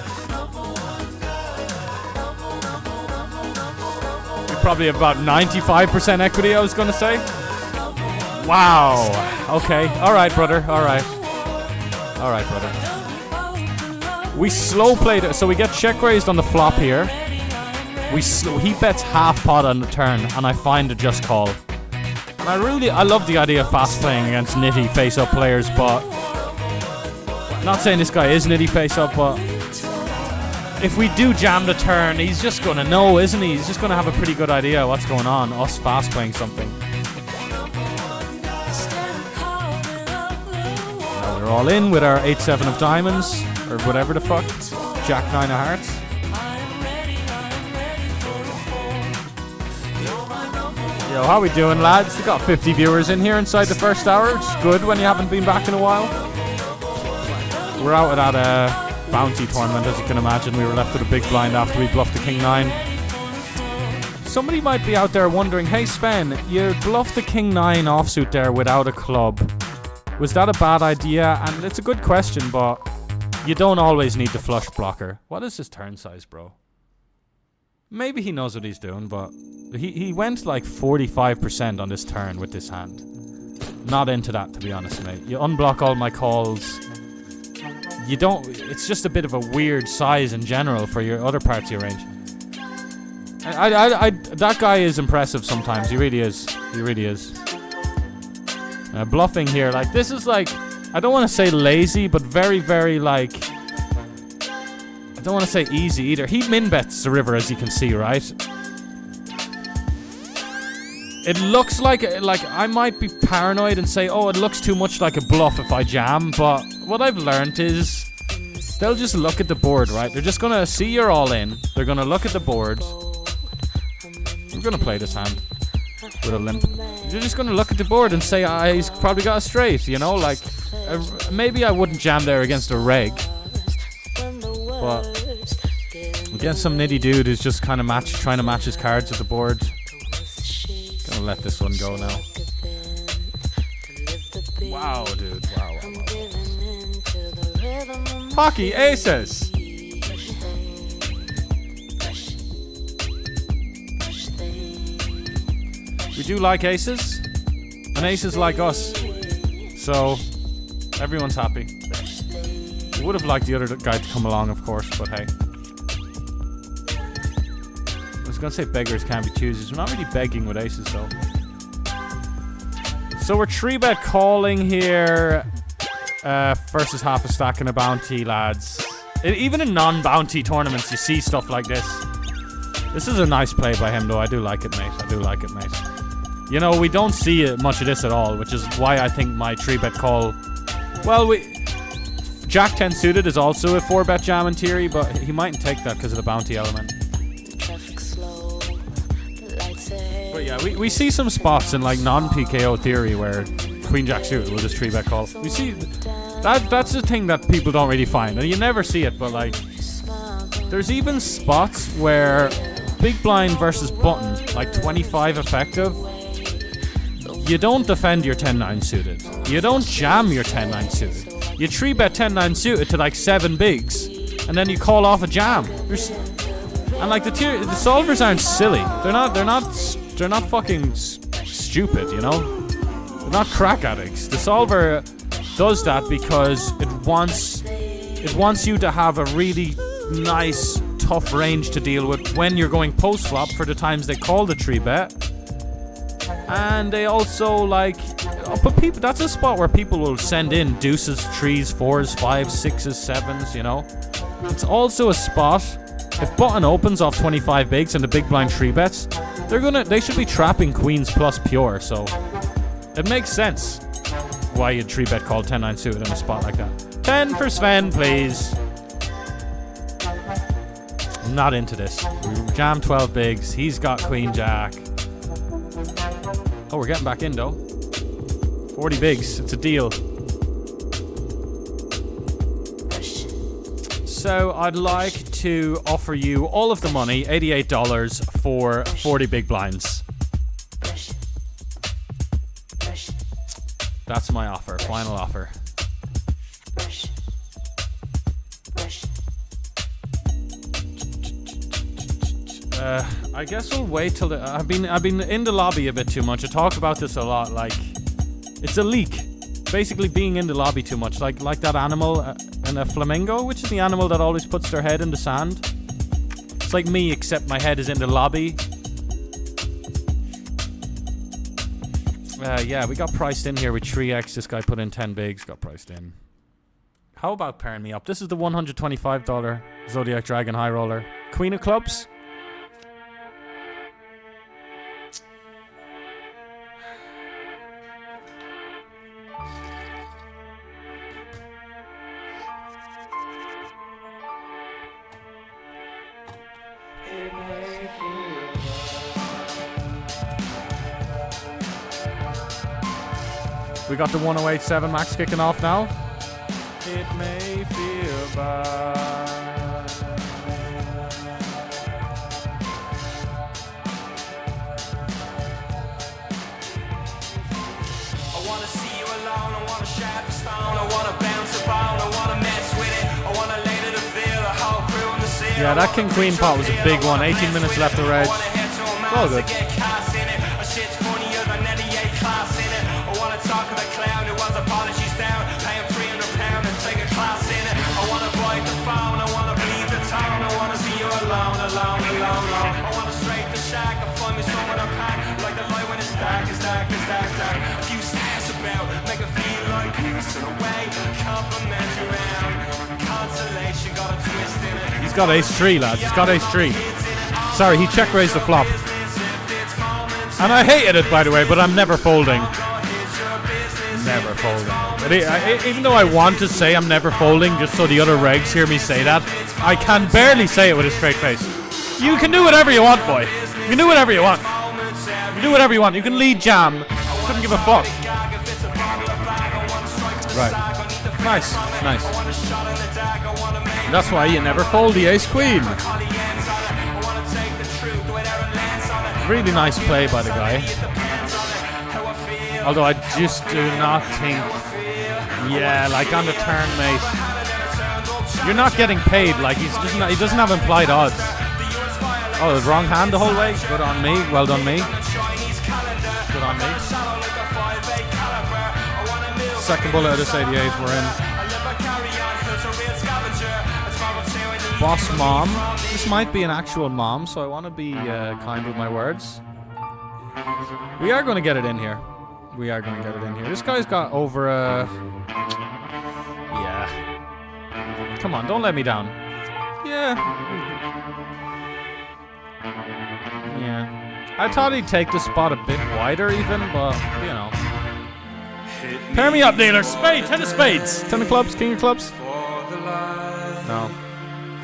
We probably have about 95% equity, I was gonna say. Wow. Okay. Alright, brother. Alright, brother. We slow played it, so we get check raised on the flop here. He bets half pot on the turn, and I find a just call. And I love the idea of fast playing against nitty face-up players, but... Not saying this guy is nitty face-up, but... If we do jam the turn, he's just gonna know, isn't he? He's just gonna have a pretty good idea what's going on, us fast playing something. Now we're all in with our 8-7 of diamonds, or whatever the fuck. Jack 9 of hearts. Yo, how we doing, lads? We got 50 viewers in here inside the first hour, which is good when you haven't been back in a while. We're out at a bounty tournament, as you can imagine. We were left with a big blind after we bluffed the King 9. Somebody might be out there wondering, hey Sven, you bluffed the King 9 offsuit there without a club. Was that a bad idea? And it's a good question, but you don't always need the flush blocker. What is his turn size, bro? Maybe he knows what he's doing, but he went like 45% on this turn with this hand. Not into that, to be honest, mate. You unblock all my calls. You don't... It's just a bit of a weird size in general for your other parts of your range. That guy is impressive sometimes. He really is. He really is. Bluffing here, like, this is like... I don't want to say lazy, but very, very, like... I don't want to say easy either. He min-bets the river, as you can see, right? It looks like I might be paranoid and say, oh, it looks too much like a bluff if I jam, but what I've learned is they'll just look at the board, right? They're just gonna see you're all in. They're gonna look at the board. I'm gonna play this hand with a limp. They're just gonna look at the board and say, he's probably got a straight, you know? Like, maybe I wouldn't jam there against a reg, but against some nitty dude who's just kind of trying to match his cards with the board. Gonna let this one go now. Wow, dude. Wow. Hockey aces. We do like aces, and aces like us. So everyone's happy. We would have liked the other guy to come along, of course, but hey. I was gonna say beggars can't be choosers. We're not really begging with aces though. So we're 3-bet calling here versus half a stack and a bounty, lads. Even in non-bounty tournaments, you see stuff like this. This is a nice play by him though. I do like it, mate. You know, we don't see much of this at all, which is why I think my 3-bet call... Well, Jack 10 suited is also a 4-bet jam in theory, but he mightn't take that because of the bounty element. But yeah, we see some spots in like non-PKO theory where Queen Jack suited will just 3-bet call. We see that's the thing that people don't really find, and you never see it. But like, there's even spots where big blind versus button, like 25 effective. You don't defend your 10-9 suited. You don't jam your 10-9 suited. You 3-bet 10-9 suited to like 7 bigs, and then you call off a jam. And like the solvers aren't silly. They're not fucking stupid, you know? They're not crack addicts. The solver does that because it wants you to have a really nice, tough range to deal with when you're going post flop for the times they call the 3-bet. And they also like, but people, that's a spot where people will send in deuces, 3s, 4s, 5s, 6s, 7s, you know? It's also a spot, if button opens off 25 bigs and the big blind 3-bets, they should be trapping queens plus pure, so it makes sense why you'd 3-bet call 10-9 suited in a spot like that. 10 for Sven, please. I'm not into this. We jam 12 bigs. He's got Queen Jack. Oh, we're getting back in though. 40 bigs. It's a deal. So I'd like to offer you all of the money, $88 for 40 big blinds. That's my offer. Final offer. I guess we'll wait till I've been in the lobby a bit too much. I talk about this a lot. Like, it's a leak. Basically, being in the lobby too much. Like that animal in a flamingo, which is the animal that always puts their head in the sand. It's like me, except my head is in the lobby. Yeah, we got priced in here with 3x. This guy put in 10 bigs, got priced in. How about pairing me up? This is the $125 Zodiac Dragon High Roller. Queen of Clubs. We got the 1087 max kicking off now. It may feel bad. I wanna see you alone, I wanna shatter the stone, I wanna bounce the ball, I wanna mess with it, I wanna lay to the field, a whole crew in the seal. Yeah, that King Queen pot was a big one. 18 minutes left to reg. All good. He's got ace 3, lads. He's got ace 3. Sorry, he check raised the flop. And I hated it, by the way, but I'm never folding. Never folding. But even though I want to say I'm never folding, just so the other regs hear me say that, I can barely say it with a straight face. You can do whatever you want, boy. You can do whatever you want. You can do whatever you want. You can lead jam. Couldn't give a fuck. Right. Nice. Nice. That's why you never fold the ace queen. Really nice play by the guy. Although I just do not think... Yeah, like on the turn, mate. You're not getting paid. Like he doesn't have implied odds. Oh, the wrong hand the whole way. Good on me. Well done, me. Good on me. Second bullet of this 88 we're in. Boss mom. This might be an actual mom, so I want to be kind with my words. We are going to get it in here. We are going to get it in here. This guy's got over a... Yeah. Come on, don't let me down. Yeah. Yeah. I thought he'd take the spot a bit wider even, but, you know. Pair me up, dealer. Spade. 10 of spades. 10 of clubs. King of clubs. No.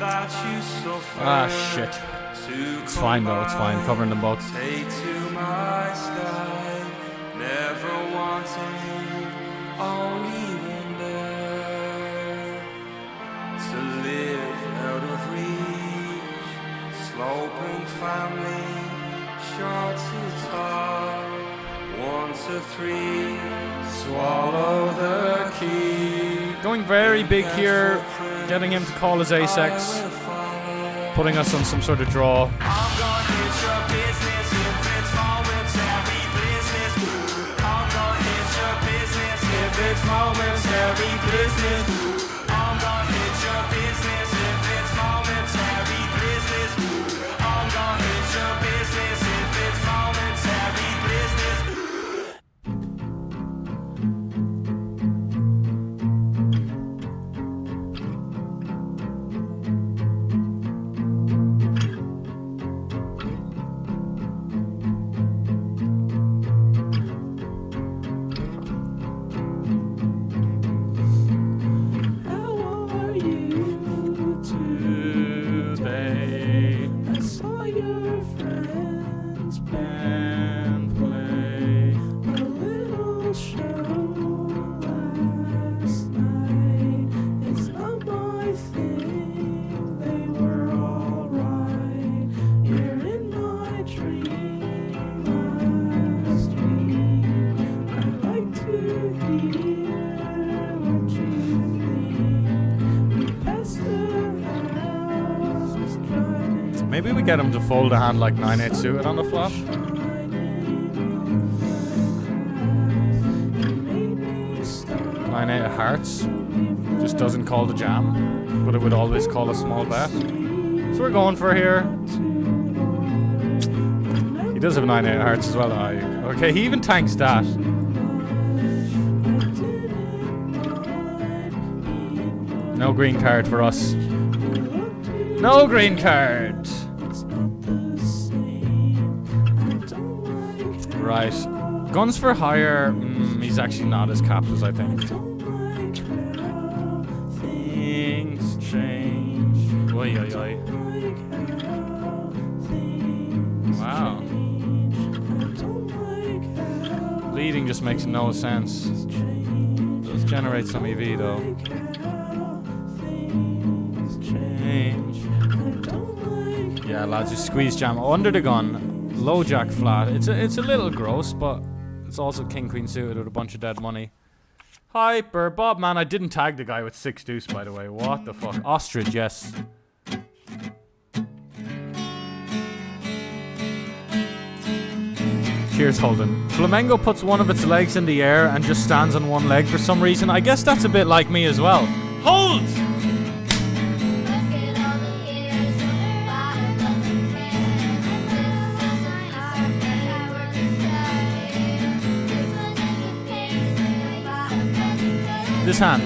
Ah, shit. It's fine, though. It's fine. Covering them both. Never wanting, only wonder to live out of reach, sloping family, short to tall, 1 to 3, swallow the key. Going very big here, getting him to call his ace-X, putting us on some sort of draw. I'm gonna hit your business if it's momentary business. I'm gonna hit your business if it's momentary business. I'm gonna hit your business if it's momentary business. I'm gonna hit your business if it's momentary business. Maybe we get him to fold a hand like 9-8 suited on the flop. 9-8 of hearts. Just doesn't call the jam, but it would always call a small bet. So we're going for here. He does have 9-8 of hearts as well. Okay, he even tanks that. No green card for us. No green card. Right. Guns for hire. He's actually not as capped as I think. Things change. Oi, oi, oi. Wow. Leading just makes no sense. Does generate some EV though. Change. Yeah, lads, you squeeze jam under the gun. Low jack flat. It's a little gross, but it's also king queen suited with a bunch of dead money. Hyper Bob, man, I didn't tag the guy with 6 deuce, by the way. What the fuck? Ostrich, yes. Cheers, Holden. Flamengo puts one of its legs in the air and just stands on one leg for some reason. I guess that's a bit like me as well. Hold! This hand.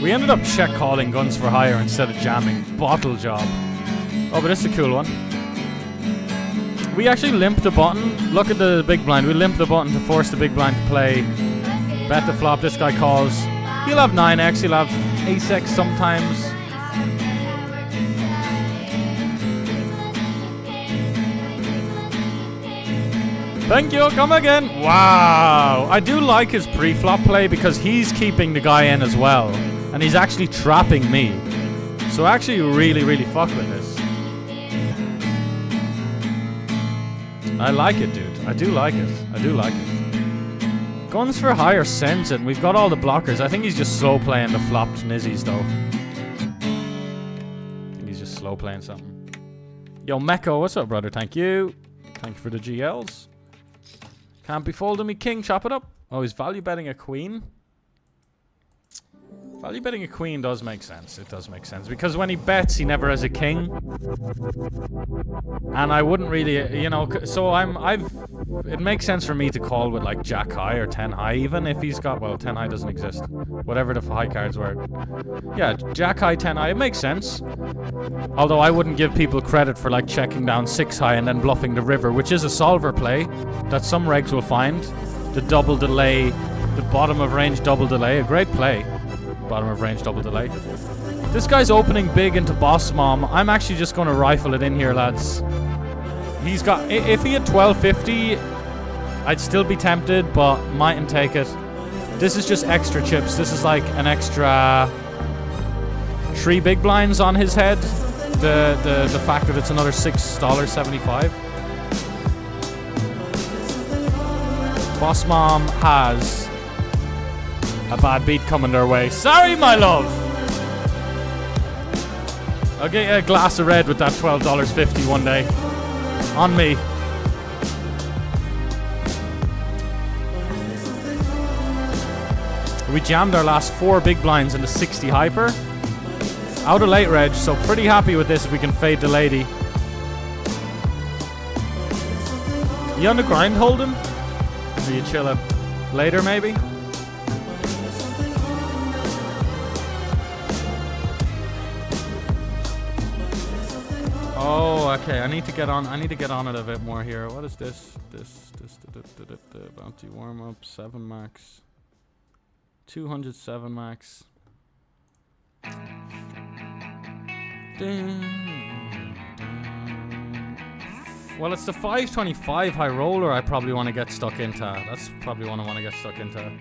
We ended up check calling guns for hire instead of jamming. Bottle job. Oh, but this is a cool one. We actually limped the button. Look at the big blind. We limped the button to force the big blind to play. Bet the flop. This guy calls. He'll have 9x. He'll have ace-x sometimes. Thank you. Come again. Wow. I do like his pre-flop play because he's keeping the guy in as well. And he's actually trapping me. So actually really, really fuck with this. I like it, dude. I do like it. I do like it. Guns for higher sends it. We've got all the blockers. I think he's just slow playing the flopped nizzies, though. I think he's just slow playing something. Yo, Mecco, what's up, brother? Thank you. Thank you for the GLs. Can't be folding me king. Chop it up. Oh, he's value betting a queen. Value betting a queen does make sense. It does make sense. Because when he bets, he never has a king. And I wouldn't really, you know, so it makes sense for me to call with like jack high or 10 high even if he's got, well, 10 high doesn't exist. Whatever the high cards were. Yeah, jack high, 10 high, it makes sense. Although I wouldn't give people credit for like checking down 6 high and then bluffing the river, which is a solver play that some regs will find. The double delay, the bottom of range double delay, a great play. Bottom of range double delay. This guy's opening big into boss mom. I'm actually just going to rifle it in here, lads. He's got, if he had 1250, I'd still be tempted, but mightn't take it. This is just extra chips. This is like an extra 3 big blinds on his head. The fact that it's another $6.75. Boss mom has a bad beat coming their way. Sorry, my love. I'll get you a glass of red with that $12.50 one day. On me. We jammed our last 4 big blinds into 60 hyper. Out of late reg, so pretty happy with this if we can fade the lady. You on the grind holding? Or are you chilling? Later maybe? Oh, okay. I need to get on it a bit more here. What is this? Bounty warm up 7 max. 207 max. Well, it's the 525 high roller I probably want to get stuck into. That's probably one I want to get stuck into.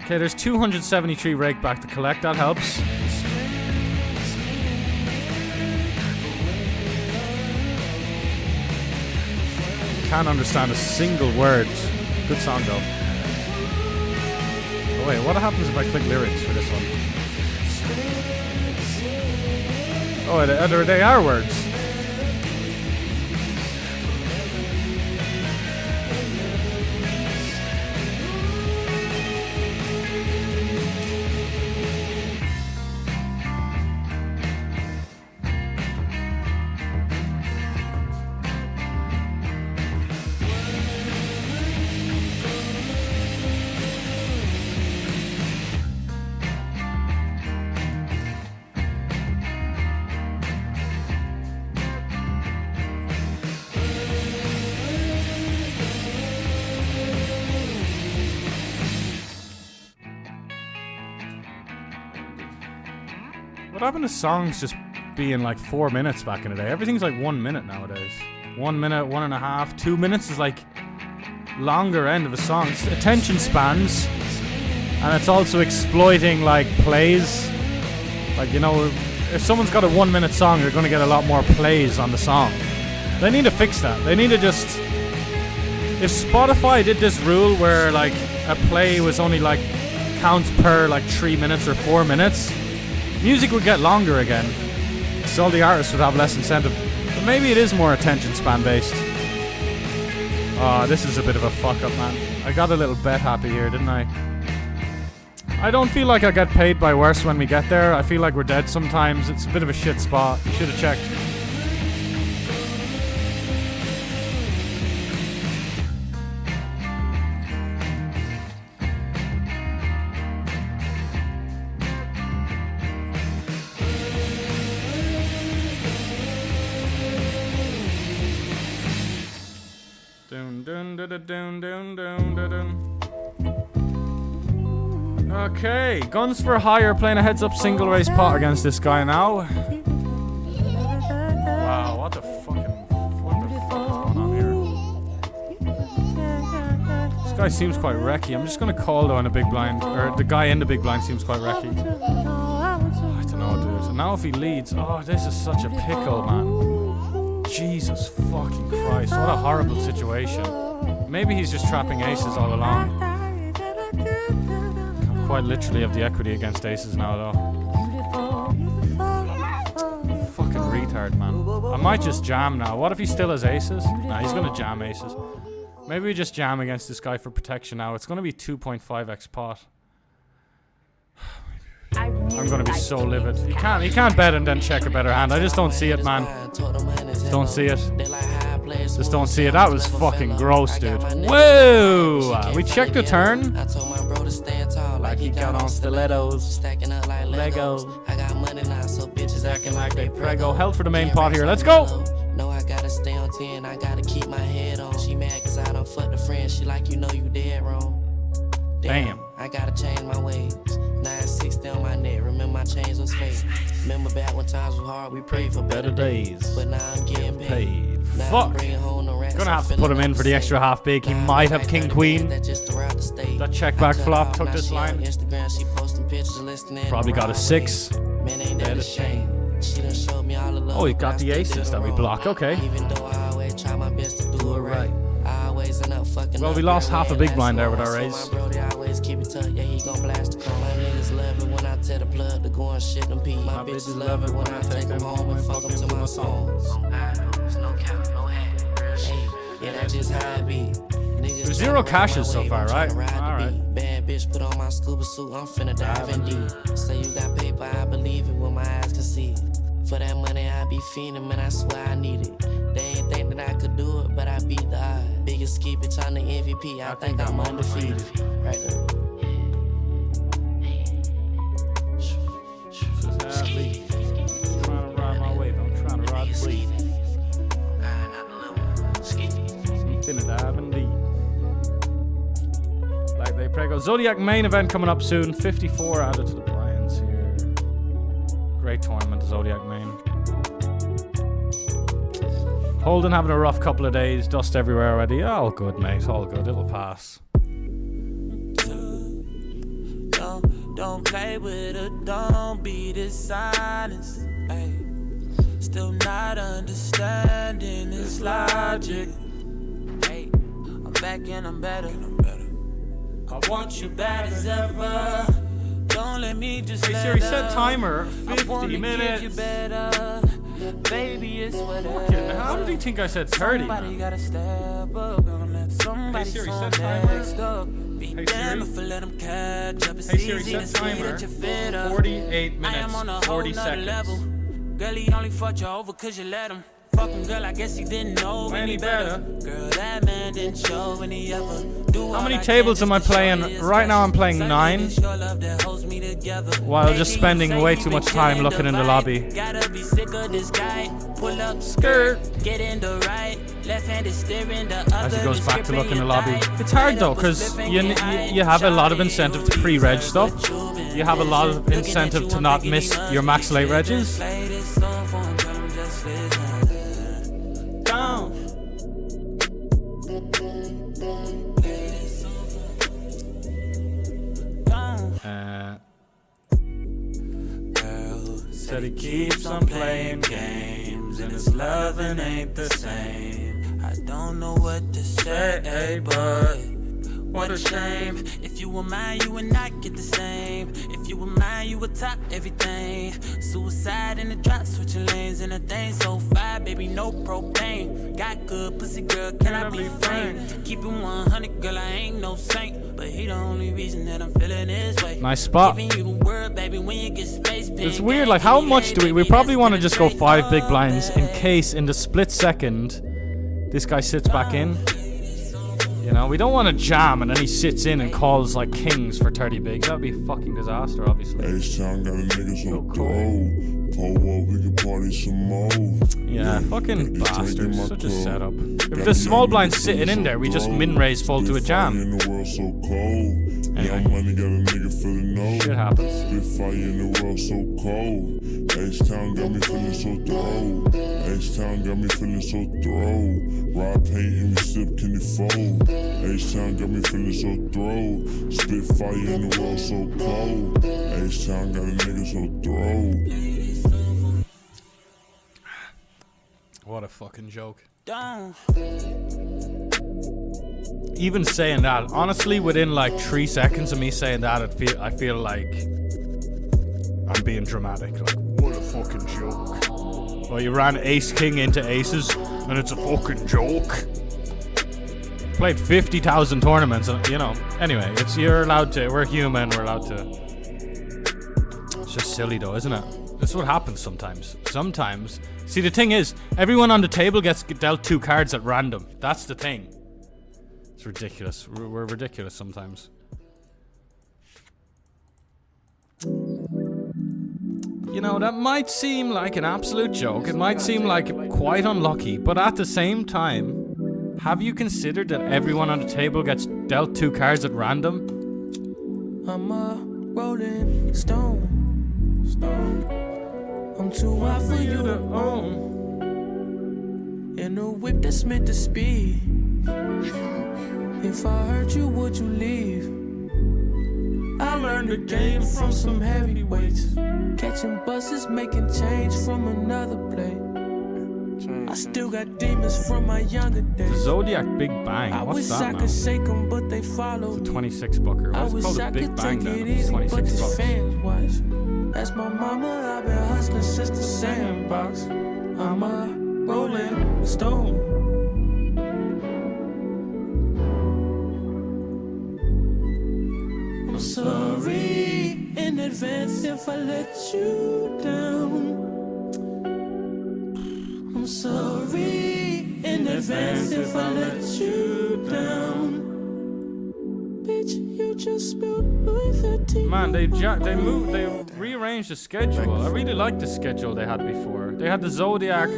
Okay, there's 273 rake back to collect. That helps. Can't understand a single word. Good song though. Oh wait, what happens if I click lyrics for this one? Oh, they are words. What happened to songs just being like 4 minutes back in the day? Everything's like 1 minute nowadays. 1 minute, 1.5, 2 minutes is like longer end of a song. It's attention spans, and it's also exploiting like plays. Like, you know, if someone's got a 1 minute song, you're going to get a lot more plays on the song. They need to fix that. They need to just... If Spotify did this rule where like a play was only like counts per like 3 minutes or 4 minutes, music would get longer again, so all the artists would have less incentive. But maybe it is more attention span based. Oh, this is a bit of a fuck up, man. I got a little bet happy here, didn't I? I don't feel like I get paid by worse when we get there. I feel like we're dead sometimes. It's a bit of a shit spot. You should have checked. Dun, dun, dun, dun, dun, dun, dun, dun. Okay, guns for hire playing a heads-up single race pot against this guy now. Wow, what the fuck is going on here? This guy seems quite wrecky. I'm just gonna call though in a big blind, or the guy in the big blind seems quite wrecky. I don't know, dude. And now if he leads, oh, this is such a pickle, man. Jesus fucking Christ, what a horrible situation. Maybe he's just trapping aces all along. Quite literally have the equity against aces now, though. Fucking retard, man. I might just jam now. What if he still has aces? Nah, he's gonna jam aces. Maybe we just jam against this guy for protection now. It's gonna be 2.5x pot. I'm gonna be so livid. He can't bet and then check a better hand. I just don't see it, man. Don't see it. Just don't see it. That was fucking gross, dude. Whoa! We checked the turn. Like he got on stilettos, stacking up like Legos. I got money now, so bitches acting like they prego. Held for the main pot here. Let's go. No, I gotta stay on 10. I gotta keep my head on. She mad cause I done fucked a friend. She like, you know you dead wrong. Damn. I gotta change my ways. 960 on my neck. Remember my chains was fake. Remember back when times were hard, we prayed for better days. But now I'm getting paid. Fuck. Gonna have to put him in for the extra half big. He might have king queen. That check back flop took this line. Probably got a 6. Oh, he got the aces that we block. Okay. Well, we lost half a big blind there with our raise. My bitches love it when I take them home and fuck them to my songs. There's 0 cashes so far, right? Alright. Bad bitch put on my scuba suit, I'm finna dive in deep. Say you got paper, I believe it when my eyes can see it. For that money, I be fiending, man, I swear I need it. They ain't think that I could do it, but I beat the odds. Biggest ski bitch on the MVP, I think I'm undefeated. Right there. Trying to ride my wave, I'm trying to ride the wave. Like they prego. Zodiac main event coming up soon. 54 added to the blinds here. Great tournament, Zodiac main. Holden having a rough couple of days. Dust everywhere already. All good, mate. All good. It'll pass. Don't play with her. Don't be dishonest. Ay. Still not understanding this logic. I'm back and I'm better. I want you bad as ever. Don't let me just. Hey Siri, set timer 50 minutes. You better. Baby, it's whatever. How did he think I said 30? Somebody gotta step up. Hey Siri, set timer. Hey Siri, set timer 48 minutes 40 seconds. Girl, he only fucked you over cause you let him. Fucking girl, I guess he didn't know any better. Girl, that man didn't show any ever. How many tables am I playing? Right now I'm playing 9. While just spending way too much time looking in the lobby. Gotta be sick of this guy. Pull up skirt, get in the right. Left hand is steering the other. As he goes back to look in the lobby. It's hard though, because you have a lot of incentive to pre-reg stuff. You have a lot of incentive to not miss your max late regs. Said he keeps on playing games and his loving ain't the same. I don't know what to say, but what a shame. If you were mine, you would not get the same. If you were mine, you would top everything. Suicide in the drop, switching lanes and a thing so fire, baby, no propane. Got good pussy, girl, can I be framed? Keep it 100, girl, I ain't no saint, but he the only reason that I'm feeling this way. Nice spot. It's weird, like how much do we probably want to just go 5 big blinds in case in the split second this guy sits back in. You know, we don't want to jam and then he sits in and calls like kings for 30 bigs. That'd be a fucking disaster, obviously. H-Town got a nigga so throw. Pull up, we can party some more. Yeah, fucking bastards. Such a setup. If the small blind's sitting in there, we just min-raise fold to a jam. Anyway. Money got a nigga feeling no. Shit happens. Spit fire in the world so cold. H-Town got me feeling so throw. H-Town got me feeling so throw. Rob paint and we sip can it fold. H-Town got me feeling so throw. Spit fire in the world so cold. H-Town got a nigga so throw. What a fucking joke. Even saying that, honestly, within like 3 seconds of me saying that, I feel like I'm being dramatic. Like, what a fucking joke. Well, you ran ace king into aces, and it's a fucking joke. Played 50,000 tournaments, and you know. Anyway, you're allowed to. We're human. We're allowed to. It's just silly, though, isn't it? That's what happens sometimes. Sometimes. See, the thing is, everyone on the table gets dealt 2 cards at random. That's the thing. It's ridiculous. We're ridiculous sometimes. You know, that might seem like an absolute joke. It might seem like quite unlucky. But at the same time, have you considered that everyone on the table gets dealt 2 cards at random? I'm a rolling stone. I'm too hot for you to own. In a whip that's meant to speed. If I hurt you, would you leave? I learned the game from some heavyweights. Catching buses, making change from another plate. I still got demons from my younger days. The Zodiac Big Bang. I What's wish that, I man? could shake them, but they follow It's a me. 26 bucker. I What's it wish called? I A Big could Bang take then. it It's easy, but 26 these bucks. fans watch. That's my mama, I've been hustling since the sandbox. I'm a rolling stone. I'm sorry in advance if I let you down. I'm sorry in advance if I let you down. Bitch, you just spilled Louis 13. Man, they rearranged the schedule. I really liked the schedule they had before. They had the Zodiac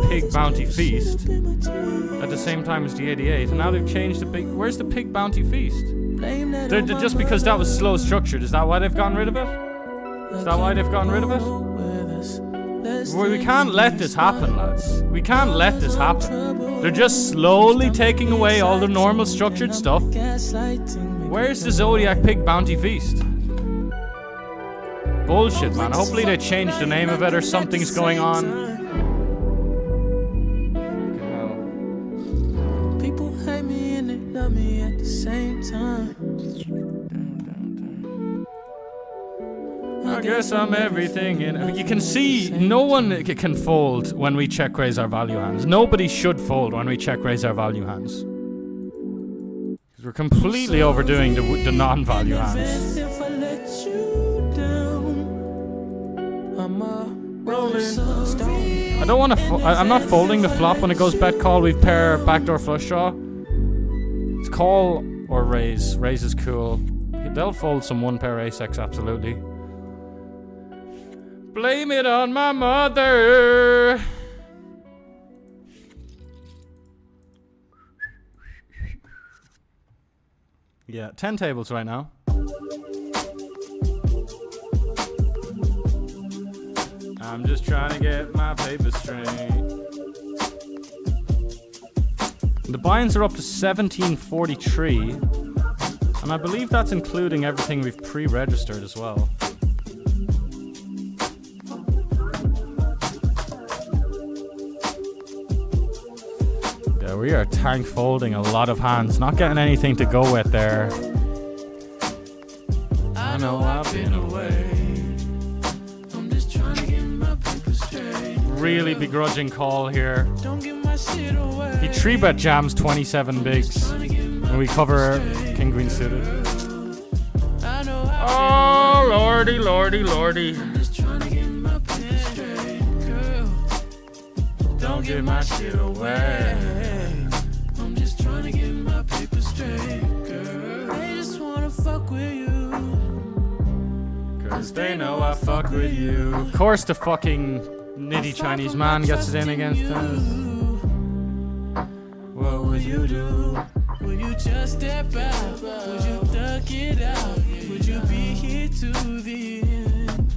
Pig Bounty Feast at the same time as the 88, and now they've changed the big. Where's the Pig Bounty Feast? Just because that was slow structured, is that why they've gotten rid of it? Is that why they've gotten rid of it? We can't let this happen, lads. We can't let this happen. They're just slowly taking away all the normal structured stuff. Where's the Zodiac Pig Bounty Feast? Bullshit, man. Hopefully they changed the name of it or something's going on. Fucking hell. People hate me and they love me at the same time. I guess I'm everything in. You can see no one can fold when we check raise our value hands. Nobody should fold when we check raise our value hands. Because we're completely overdoing the non-value hands. If I let you down, I'm a rolling stone. I don't want to. I'm not folding the flop when it goes bet call. We pair backdoor flush draw. It's call or raise. Raise is cool. They'll fold some 1 pair ace x absolutely. Blame it on my mother. Yeah, 10 tables right now. I'm just trying to get my paper straight. The buy-ins are up to 1743. And I believe that's including everything we've pre-registered as well. Yeah, we are tank folding a lot of hands. Not getting anything to go with there. I know I've been away. I'm just trying to get my paper straight. Really begrudging call here. Don't give my shit away. He 3-bet jams 27 bigs. And we cover King Queen suited. I know Oh, lordy, lordy, lordy. I'm just trying to get my paper straight, girl. Don't give my shit away. I'm just trying to get my paper straight. 'cause they know I fuck with you. Of course the fucking nitty Chinese man gets it in against us. What would you do? Would you just step out? Would you duck it out? Would you be here to the end?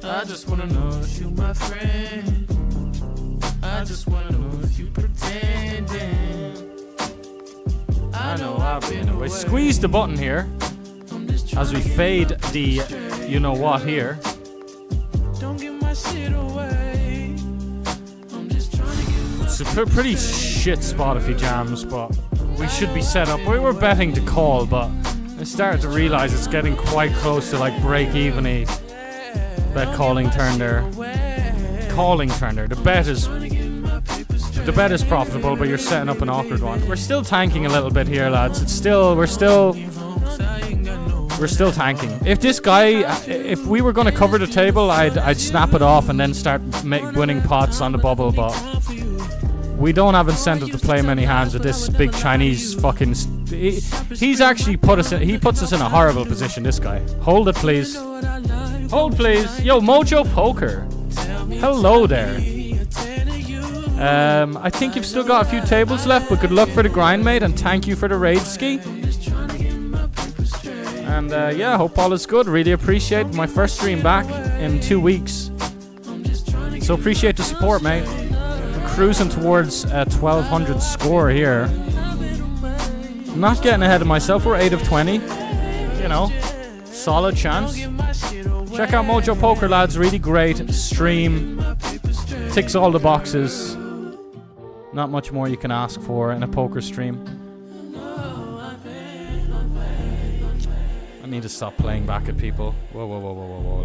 I just wanna know if you my friend. I just wanna know if you pretending. I know I've been away. Squeeze the button here as we fade the you know what here. Don't give my shit away. I'm just trying to get It's a pretty shit spot if he jams, but we should be set up. We were betting to call, but I started to realize it's getting quite close to like break even-y. Bet calling turn there. Calling turn there. The bet is profitable, but you're setting up an awkward one. We're still tanking a little bit here, lads. We're still tanking. If this guy, if we were going to cover the table, I'd snap it off and then start winning pots on the bubble, but we don't have incentive to play many hands with this big Chinese fucking... He's actually puts us in a horrible position, this guy. Hold it, please. Hold, please. Yo, Mojo Poker. Hello there. I think you've still got a few tables left, but good luck for the grind, mate, and thank you for the raid ski. And yeah, hope all is good. Really appreciate my first stream back in 2 weeks. So appreciate the support, mate. We're cruising towards a 1200 score here. I'm not getting ahead of myself. We're 8 of 20. You know, solid chance. Check out Mojo Poker, lads. Really great stream. Ticks all the boxes. Not much more you can ask for in a poker stream. I need to stop playing back at people. Whoa, whoa, whoa, whoa, whoa, whoa.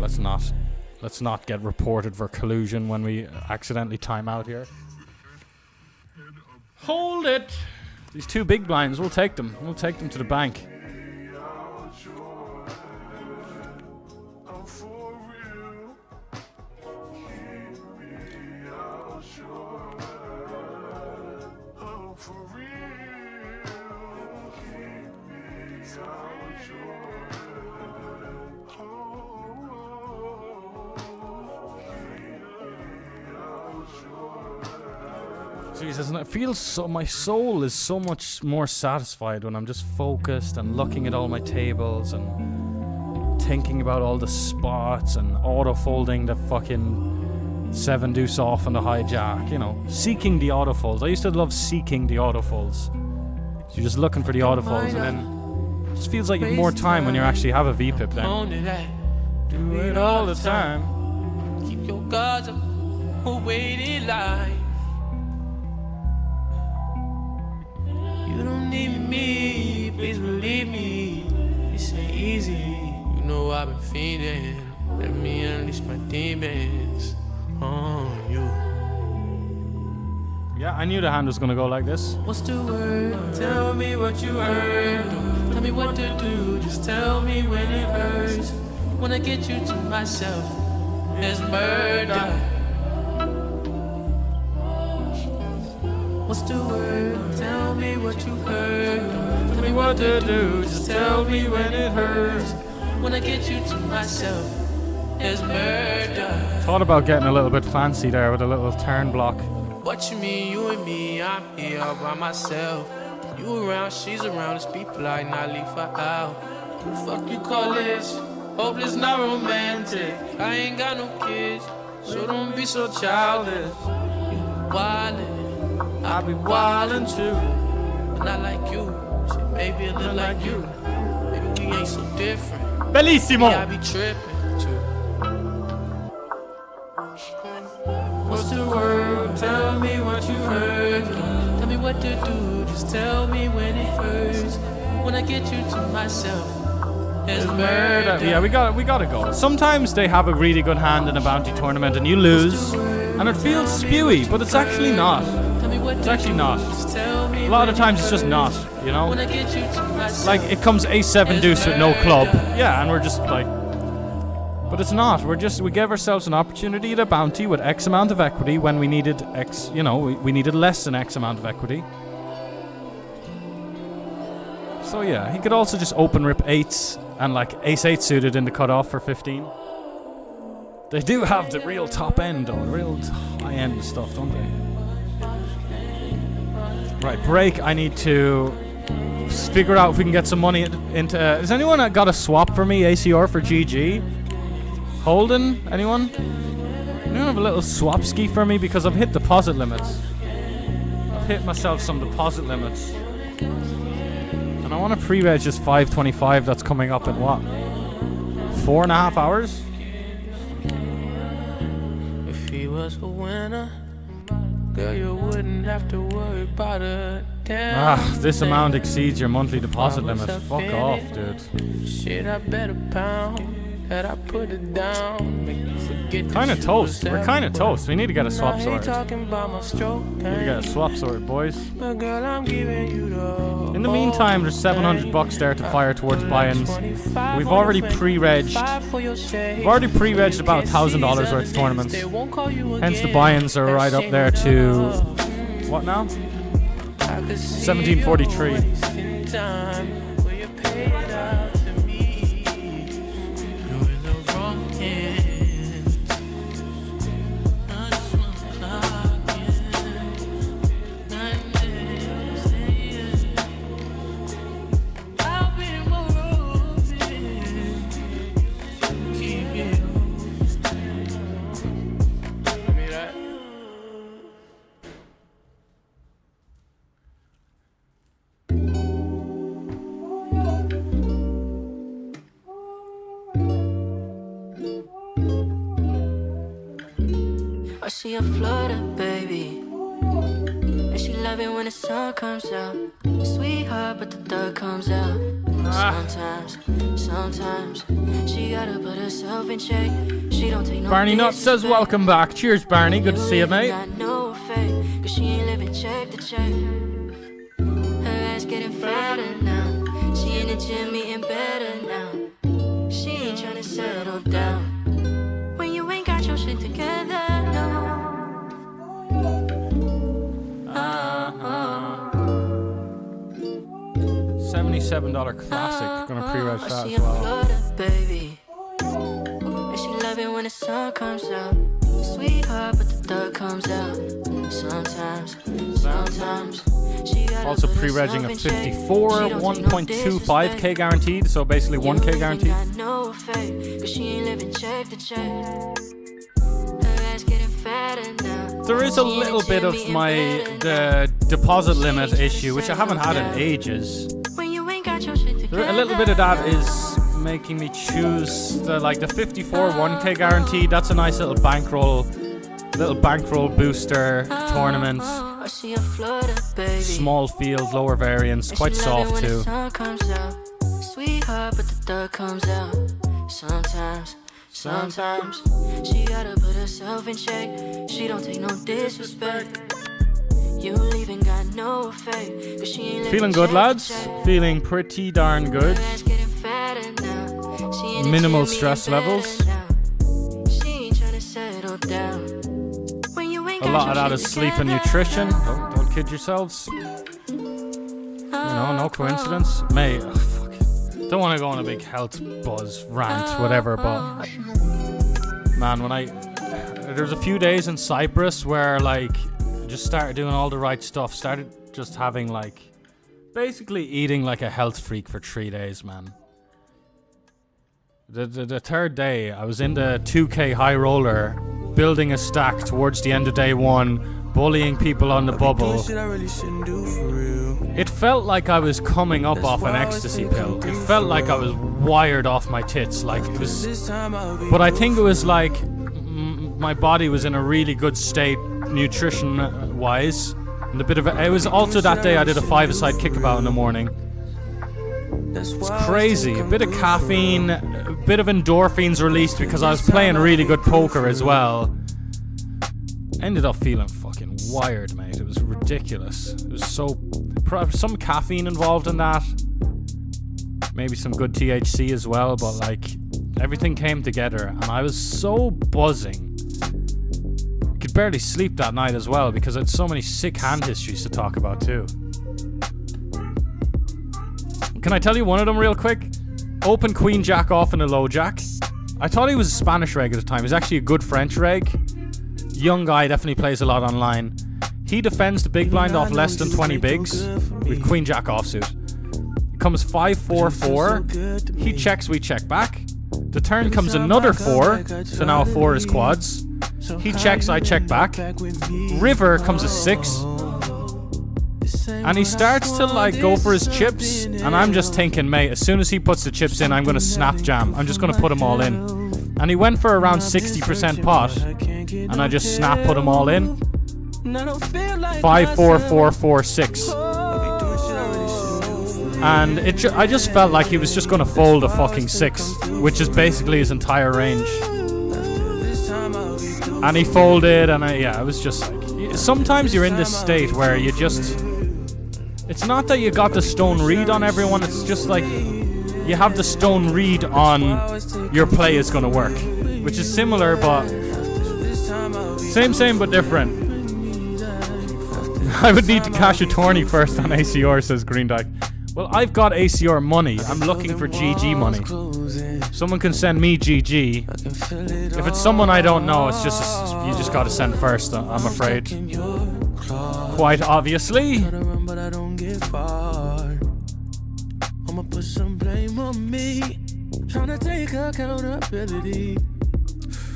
Let's not get reported for collusion when we accidentally time out here. Hold it! These 2 big blinds, we'll take them. We'll take them to the bank. Jesus, and it feels so, my soul is so much more satisfied when I'm just focused and looking at all my tables and thinking about all the spots and auto-folding the fucking 7 deuce off on the hijack, you know, seeking the auto-folds. I used to love seeking the auto-folds. So you're just looking for the auto-folds, and then it just feels like you have more time when you actually have a VPIP then. Do it all the time. Keep your guards up, waiting line. You don't need me, please believe me. This ain't easy. You know I've been feeding. Let me unleash my demons on you. Yeah, I knew the hand was gonna go like this. What's the word? Tell me what you heard. Don't tell me what to do. Just tell me when it hurts. Wanna get you to myself. There's murder. What's the word? Tell me what you heard. Don't tell me what to do. Just tell me when it hurts. Wanna get you to myself. There's murder. Thought about getting a little bit fancy there with a little turn block. What you mean, you and me? I'm here all by myself. You around, she's around. Let's be polite, not leave her out. Who the fuck you call this? Hopeless, not romantic. I ain't got no kids, so don't be so childish. You wildin'. I be wildin' too, but not like you. Shit, maybe a little like you. Maybe we ain't so different. Bellissimo! Yeah, I be trippin' too. What's the word? Tell me what you heard. Tell me what to do. Just tell me when it hurts. When I get you to myself, there's murder. Yeah, we gotta go. Sometimes they have a really good hand in a bounty tournament and you lose, and it feels spewy, but it's actually not. It's actually not. A lot of times it's just not, you know? Like, it comes A7 deuce with no club. Yeah, and we're just like... But it's not. We gave ourselves an opportunity at a bounty with X amount of equity when we needed X, you know, we needed less than X amount of equity. So yeah, he could also just open rip 8s And like Ace 8 suited in the cutoff for 15. They do have the real top end though, real high end stuff, don't they? Right, break. I need to figure out if we can get some money into. Has anyone got a swap for me? ACR for GG? Holden? Anyone? Anyone have a little swap ski for me? Because I've hit deposit limits. I've hit myself some deposit limits. And I want to pre-reg this 525 that's coming up in what? 4.5 hours? If he was a winner, girl, you wouldn't have to worry about a damn This thing. amount exceeds your monthly deposit Why was limit. I Fuck feeling off, it? dude. Shit, I bet a pound that I put it down. Make you forget that Kinda you toast. was We're kinda ever. toast. We need to get a swap Now he sorted. talking about my stroke We need to get a swap sorted, boys. But girl, I'm giving you the In the meantime, there's $700 there to fire towards buy-ins. We've already pre-regged. We've already pre-regged about $1,000 worth of tournaments. Hence the buy-ins are right up there to what now? 1743. I see a flutter, baby. And she love it when the sun comes out. Sweetheart, but the thug comes out. Sometimes she gotta put herself in check. She don't take no Barney Nutt says disrespect. welcome back. Cheers, Barney. Good to see you, mate. Got no fake, 'cause she ain't living check to check. Her ass getting fatter now. She in the gym eating better now. She ain't tryna settle down. When you ain't got your shit together, no. $77 classic. Gonna pre-reg that She as a well. flutter, baby. And she love it when the sun comes out. Sweetheart, but the thug comes out. Sometimes she gotta Also put pre-regging a herself in check. 54, She don't take no 1.25k disrespect. guaranteed, so basically 1k You guaranteed. ain't got no fake, 'cause she ain't living check to check. Her ass getting fatter now. There is a She in the little bit gym of eating the better deposit limit issue, which I haven't had in ages. now. When you ain't got your shit together, A little bit of that is making me choose the 54 1k guaranteed. That's a nice little bankroll booster tournament. I see a flutter, baby. Small field, lower variance, quite She love it soft when the too. sun comes out. Sweetheart, but the thug comes out. Sometimes she gotta put herself in check. She don't take no disrespect. You leaving got no fake, 'cause she ain't living Feeling good, check to lads? check. Feeling pretty darn good. Her ass getting fatter now. She in the Minimal gym stress eating better levels. now. She ain't tryna settle down. When you ain't A got lot your of that shit is sleep and together, nutrition. no. Don't kid yourselves. You know, no coincidence. Mate, fuck it. Don't want to go on a big health buzz rant, whatever, but man, there's a few days in Cyprus where like just started doing all the right stuff, started just having like basically eating like a health freak for 3 days, man. The third day, I was in the 2k high roller, building a stack towards the end of day one, bullying people on the bubble. Shit I really shouldn't do for real. It felt like I was coming up off an ecstasy pill. It felt like I was wired off my tits, like it was. This time I'll be But I think it was like my body was in a really good state, nutrition-wise. And it was also that day I did a 5-a-side kickabout in the morning. That's It's why I crazy. still A bit of come caffeine, a bit of endorphins released because I was playing really good poker as well. Ended up feeling fucking wired, mate. It was ridiculous. It was some caffeine involved in that. Maybe some good THC as well, but like everything came together and I was so buzzing. I could barely sleep that night as well because I had so many sick hand histories to talk about too. Can I tell you one of them real quick? Open queen jack off in a low jack. I thought he was a Spanish reg at the time. He's actually a good French reg. Young guy, definitely plays a lot online. He defends the big blind off less than 20 bigs with queen jack offsuit. It comes 5-4-4. He checks, we check back. The turn comes another 4, so now a 4 is quads. He checks, I check back. River comes a 6. And he starts to like go for his chips, and I'm just thinking, mate, as soon as he puts the chips in, I'm gonna snap jam. I'm just gonna put them all in. And he went for around 60% pot, and I just snap put them all in. 5-4-4-4-6. And I just felt like he was just gonna fold a fucking 6, which is basically his entire range. And he folded, and yeah, it was just like, sometimes you're in this state where you just, it's not that you got the stone read on everyone, it's just like you have the stone read on your play is gonna work, which is similar, but same but different. I would need to cash a tourney first on ACR, says Green Dyke. Well, I've got ACR money. I'm looking for GG money. Someone can send me GG. If it's someone I don't know, it's just you just gotta send first, I'm afraid. Quite obviously. I'ma put some blame on me. Trying to take accountability.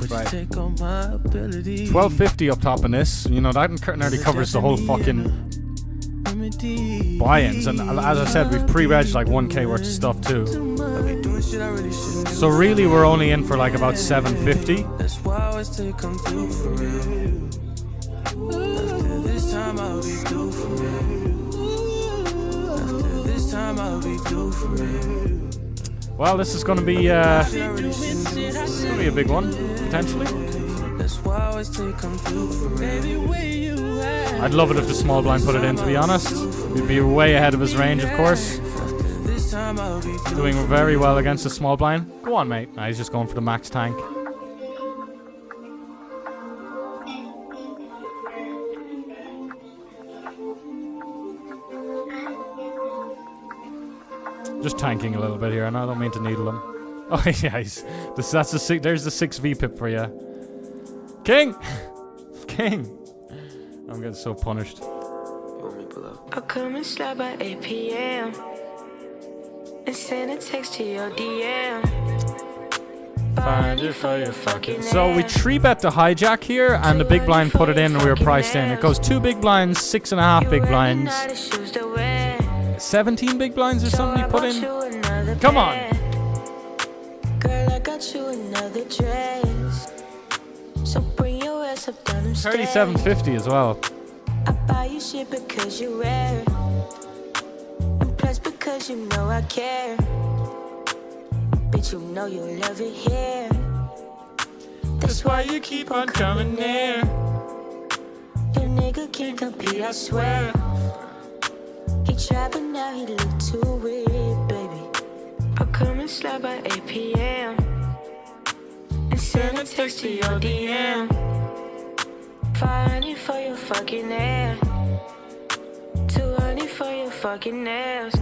Right. Take on my ability. 1250 up top in this. You know, that nearly covers the whole fucking buy-ins. And as I said, we've pre-regged like 1k worth of stuff too. So really we're only in for like about 750. That's why I always take come through for real. After this time I'll be through for real. After this time I'll be through for real. Well, this is going to be a big one, potentially. I'd love it if the small blind put it in, to be honest. He'd be way ahead of his range, of course. Doing very well against the small blind. Go on, mate. Nah, he's just going for the max tank. Just tanking a little bit here, and I don't mean to needle him. Oh yeah, that's the there's the 6v pip for you. King! King! I'm getting so punished. I'll come and slide by 8 p.m. and send a text to your DM. Find you for your fucking So we 3-bet the hijack here, and the big blind put it in, and we were priced in. It goes 2 big blinds, 6.5 big blinds. 17 big blinds or something he put in? Come on! Girl, I got you another dress. So bring your ass up down them stairs. 37.50 as well. I buy you shit because you wear it. And plus because you know I care. Bitch, you know you love it here. That's why you keep on coming near. Your nigga can't compete, I swear. He tried, but now he look too weird, baby. I'll come and slide by 8 p.m. and send a text to your DM. 500 for your fucking ass. 200 for your fucking nails.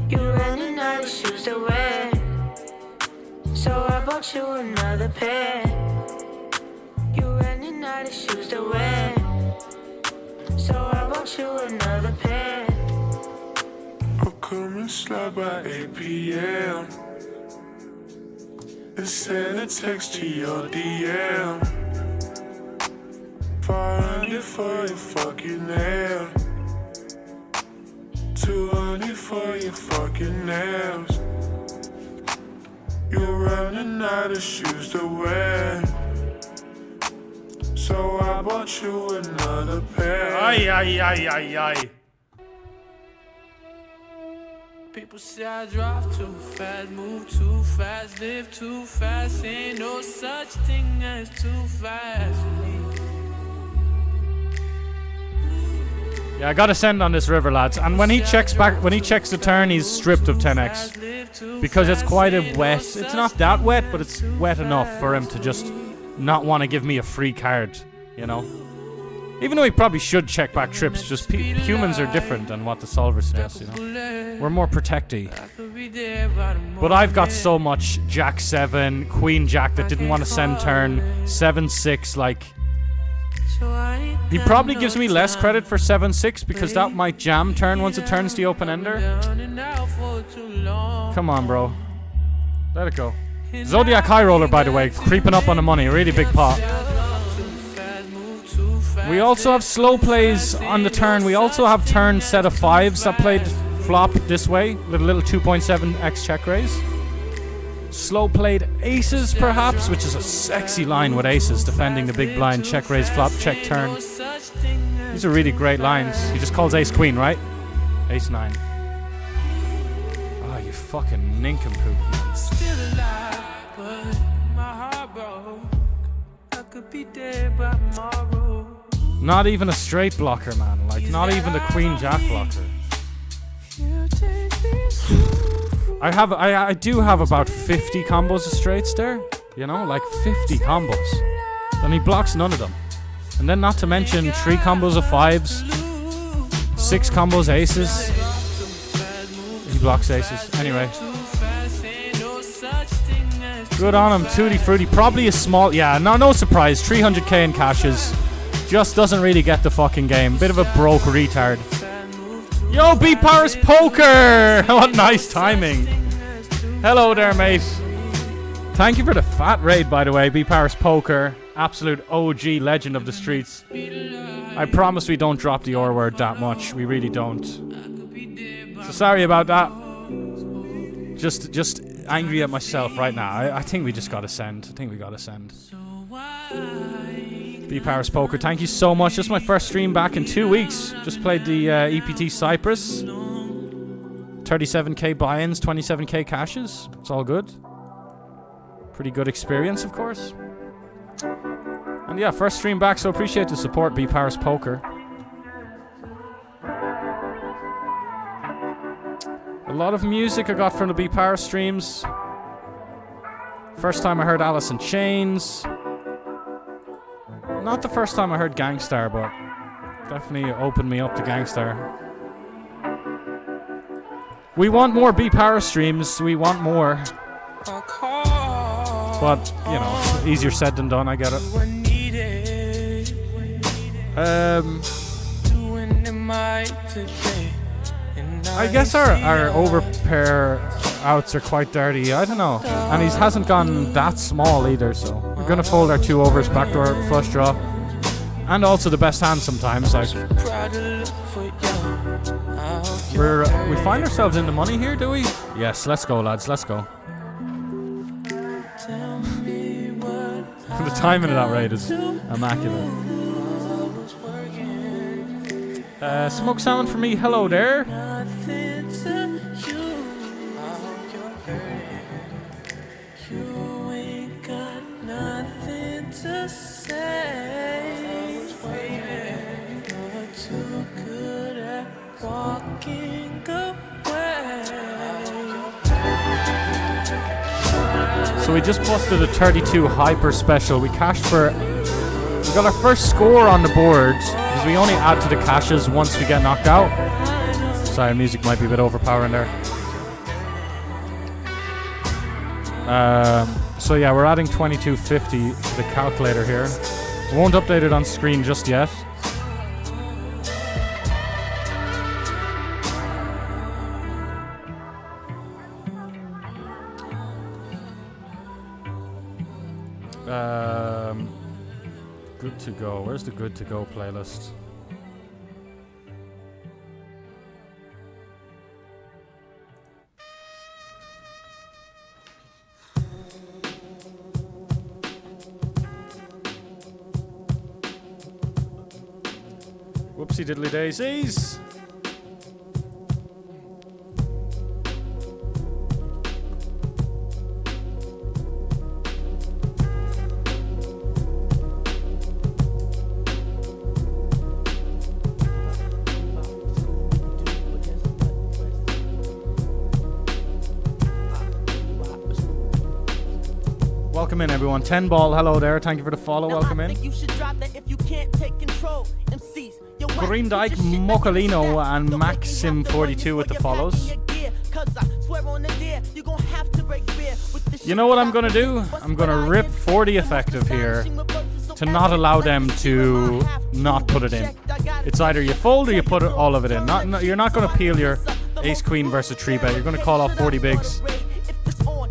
You running out of shoes to wear, so I bought you another pair. You running out of shoes to wear, so I bought you another pair. I'll come and slide by 8 p.m. and send a text to your DM. 500 for your fucking nail. 200 for your fucking nails. You're running out of shoes to wear, so I bought you another pair. Ay, ay, ay, ay, ay. People say I drive too fast, move too fast, live too fast. Ain't no such thing as too fast for me. Yeah, I gotta send on this river, lads. And when he checks back, when he checks the turn, he's stripped of 10x. Because it's quite a wet, it's not that wet, but it's wet enough for him to just not want to give me a free card, you know? Even though he probably should check back trips, just humans are different than what the solver suggests, you know. We're more protecty. But I've got so much Jack 7, Queen Jack that didn't want to send turn, 7-6, like... He probably gives me less credit for 7-6 because that might jam turn once it turns the open-ender. Come on, bro. Let it go. Zodiac High Roller, by the way, creeping up on the money, really big pot. We also have slow plays on the turn. We also have turn set of 5s that played flop this way with a little 2.7x check raise. Slow played aces, perhaps, which is a sexy line with aces defending the big blind check raise flop check turn. These are really great lines. He just calls ace queen, right? Ace 9. Oh, you fucking nincompoop. Still alive, but my heart broke. I could be dead by tomorrow. Not even a straight blocker, man. Like, not even the queen jack blocker. I do have about 50 combos of straights there. You know, like 50 combos. And he blocks none of them. And then not to mention 3 combos of 5s, 6 combos aces. He blocks aces. Anyway. Good on him, Tutti Frutti. Probably a small... Yeah, no surprise. 300k in cashes. Just doesn't really get the fucking game. Bit of a broke retard. Yo, B Paris Poker! What nice timing. Hello there, mate. Thank you for the fat raid, by the way, B Paris Poker. Absolute OG legend of the streets. I promise we don't drop the R word that much. We really don't. So sorry about that. Just angry at myself right now. I think we just gotta send. I think we gotta send. B Paris Poker, thank you so much. This is my first stream back in 2 weeks. Just played the EPT Cyprus. 37k buy-ins, 27k cashes. It's all good. Pretty good experience, of course. And yeah, first stream back, so appreciate the support, B Paris Poker. A lot of music I got from the B Paris streams. First time I heard Alice in Chains. Not the first time I heard Gangstar, but definitely opened me up to Gangstar. We want more B Paris streams. We want more. But, you know, easier said than done, I get it. I guess our overpair outs are quite dirty. I don't know. And he hasn't gone that small either, so we're gonna fold our 2 overs, backdoor flush draw. And also the best hand sometimes, like. We find ourselves in the money here, do we? Yes, let's go, lads, let's go. The timing of that raid is immaculate. Smoked salmon for me, hello there. So we just busted a 32 hyper special. We cashed for... We got our first score on the board because we only add to the cashes once we get knocked out. Sorry, music might be a bit overpowering there. So yeah, we're adding 2250 to the calculator here. Won't update it on screen just yet. Good to go. Where's the good to go playlist? Whoopsie diddly daisies. Welcome in, everyone. 10 Ball, hello there. Thank you for the follow. Welcome in. Green Dyke, Mocolino, and Maxim42 with the follows. You know what I'm going to do? I'm going to rip 40 effective here to not allow them to not put it in. It's either you fold or you put all of it in. You're not going to peel your ace queen versus 3-bet. You're going to call off 40 bigs.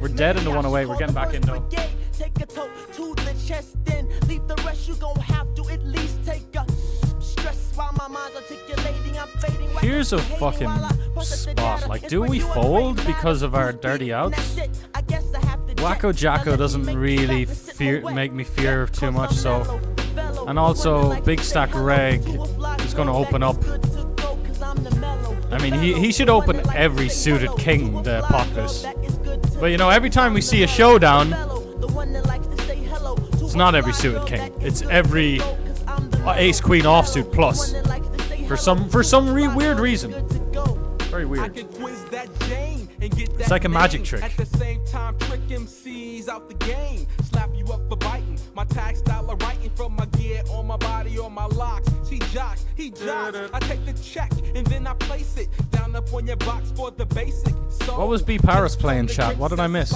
We're dead in the 108. We're getting back in though. Here's a fucking spot. Like, do we fold because of our dirty outs? 𝐒𝐶𝐞𝐧𝐂𝐚𝐥𝐥𝐬 doesn't really make me fear too much, so. And also, Big Stack Reg is going to open up. I mean, he should open every suited king, the potless. But you know, every time we see a showdown, it's not every suited king. It's every ace queen offsuit plus. For some weird reason. Very weird. It's like a magic trick. At the same time, trick MCs out the game. Slap you up for biting. My tag style of writing from my gear on my body or my locks. She jocks, he jocks. I take the check and then I place it down up on your box for the basic. So what was B Paris playing, chat? What did I miss?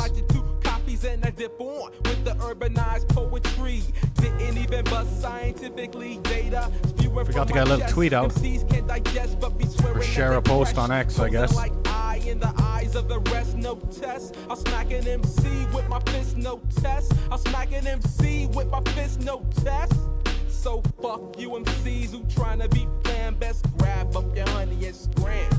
And I dip on with the urbanized poetry. Didn't even bust scientifically data. Forgot to get a little tweet out. Or share a post on X, I guess. In the eyes of the rest, no test. I'll smack an MC with my fist, no test. I'll smack an MC with my fist, no test. So fuck you MCs who tryna be fan. Best grab up your honey and scram.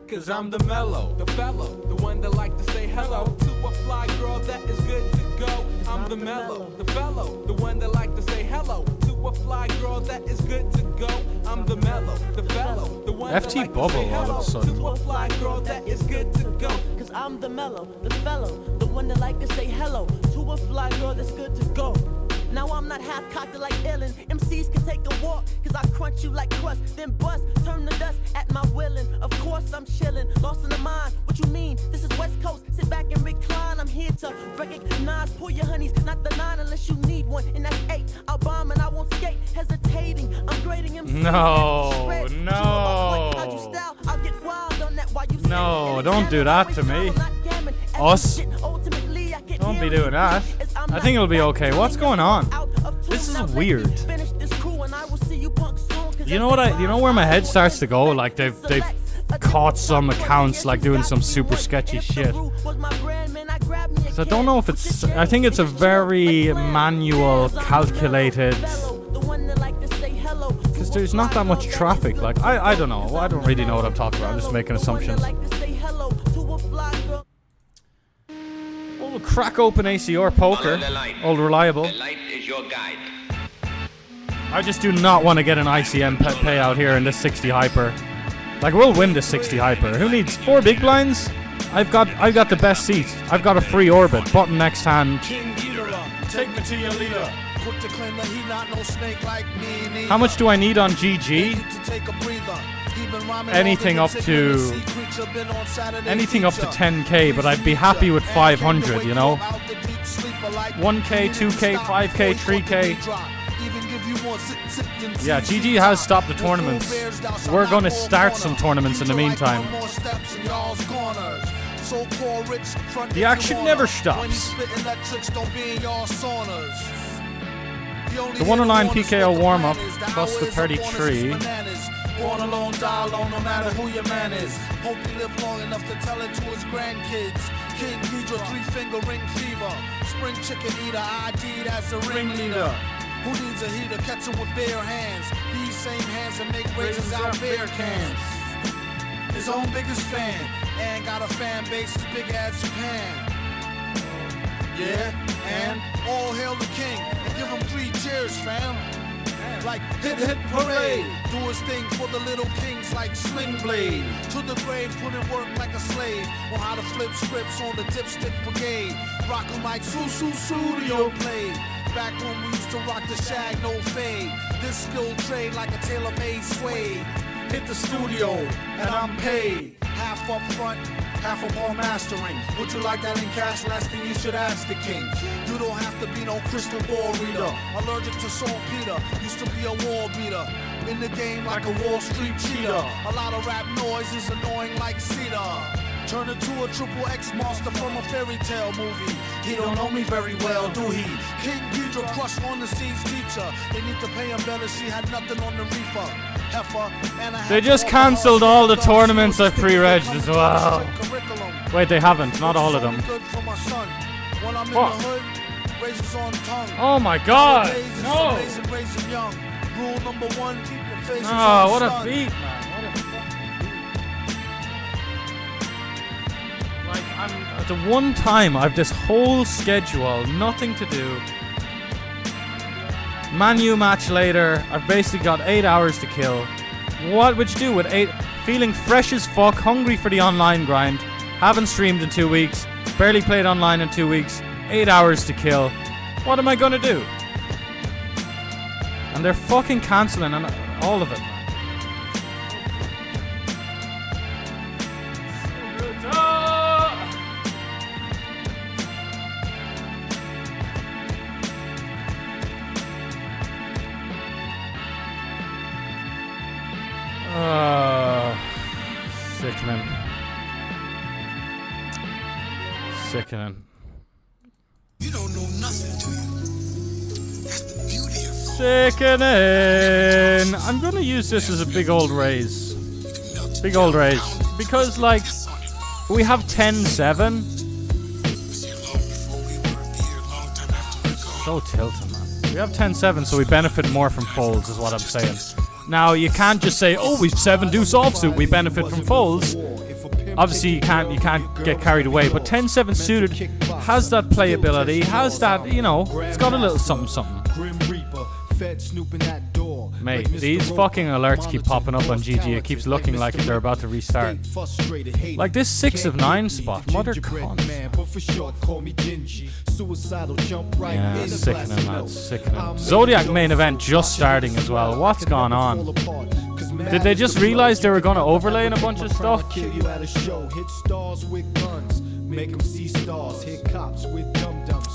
Cause I'm the mellow, the fellow, the one that like to say hello to a fly girl that is good to go. I'm the mellow, the fellow, the one that like to say hello to a fly girl that is good to go. I'm the mellow, the fellow, the one that like to say hello to a fly girl that is good to go. Cause I'm the mellow, the fellow, the one that like to say hello to a fly girl that's good to go. Now I'm not half cocked like Ellen. MCs can take a walk, cause I crunch you like crust, then bust, turn the dust at my willing. Of course I'm chillin', lost in the mind. What you mean? This is West Coast, sit back and recline. I'm here to recognize, pull your honeys, not the 9 unless you need one. And that's 8, I'll bomb and I won't skate, hesitating. I'm grading MCs. No, don't do that to me. Us. Don't be doing that. I think it'll be okay. What's going on? This is weird. You know what? You know where my head starts to go? Like they've caught some accounts like doing some super sketchy shit. So I don't know if it's. I think it's a very manual, calculated. Because there's not that much traffic. Like I don't know. I don't really know what I'm talking about. I'm just making assumptions. We'll crack open ACR poker. Old reliable. I just do not want to get an ICM payout here in this 60 hyper. Like we'll win this 60 hyper. Who needs 4 big blinds? I've got the best seat. I've got a free orbit. Button next hand. Take me to your leader. How much do I need on GG? Anything up to 10k, but I'd be happy with 500, you know. 1k, 2k, 5k, 3k. Yeah, GG has stopped the tournaments. We're gonna start some tournaments in the meantime. The action never stops. The 109 PKO warm-up plus the 33. Born alone, die alone, no matter who your man is. Hope he live long enough to tell it to his grandkids. King Ghidra, 3-finger ring fever. Spring chicken eater, ID'd as a ringleader. Who needs a heater? Catch him with bare hands. These same hands that make raisins out beer cans. His own biggest fan, and got a fan base as big as Japan. Yeah, and all hail the king, and give him 3 cheers, fam. Like hit hit parade, do his thing for the little kings like Sling Blade. To the grave, put in work like a slave. On how to flip scripts on the dipstick brigade. Rock 'em like studio played. Back when we used to rock the shag, no fade. This skill trade like a tailor-made suede. hit the studio, and I'm paid. Half up front, half upon mastering. Would you like that in cash? Last thing you should ask the king. You don't have to be no crystal ball reader. Allergic to saltpeter, used to be a wall beater. In the game like a Wall Street cheater. A lot of rap noise is annoying like cedar. Turn into a triple X monster from a fairy tale movie. He don't know me very well, do he? King Ghidra crush on the scene's teacher. They need to pay him better, she had nothing on the reefer. Heifer, and They just cancelled all the tournaments I've pre-regged as well. Wait, they haven't. Not all of them. Fuck. Oh my god! No! Rule number 1, keep your face Oh, what a beat, man. What a fucking beat. Like, I'm at the one time I've this whole schedule, nothing to do. Man U match later, I've basically got 8 hours to kill. What would you do with 8? Feeling fresh as fuck, hungry for the online grind. Haven't streamed in 2 weeks, barely played online in 2 weeks. 8 hours to kill. What am I gonna do? And they're fucking cancelling and all of it, man. Sickening. Sickening. You don't know nothing, do you? That's the beauty of Sickening. I'm gonna use this as a big old raise. Big old raise. Because, like, we have 10-7. So tilting, man. We have 10-7, so we benefit more from folds, is what I'm saying. Now, you can't just say, oh, we've 7 deuce offsuit, we benefit from folds. Obviously, you can't get carried away, but 10-7 suited has that playability, has that, you know, it's got a little something. Mate, these fucking alerts keep popping up on GG. It keeps looking like they're about to restart. Like this 6 of 9 spot, mother cunt. Yeah, sickening, man, sickening. Zodiac main event just starting as well. What's gone on? Did they just realize they were going to overlay in a bunch of stuff?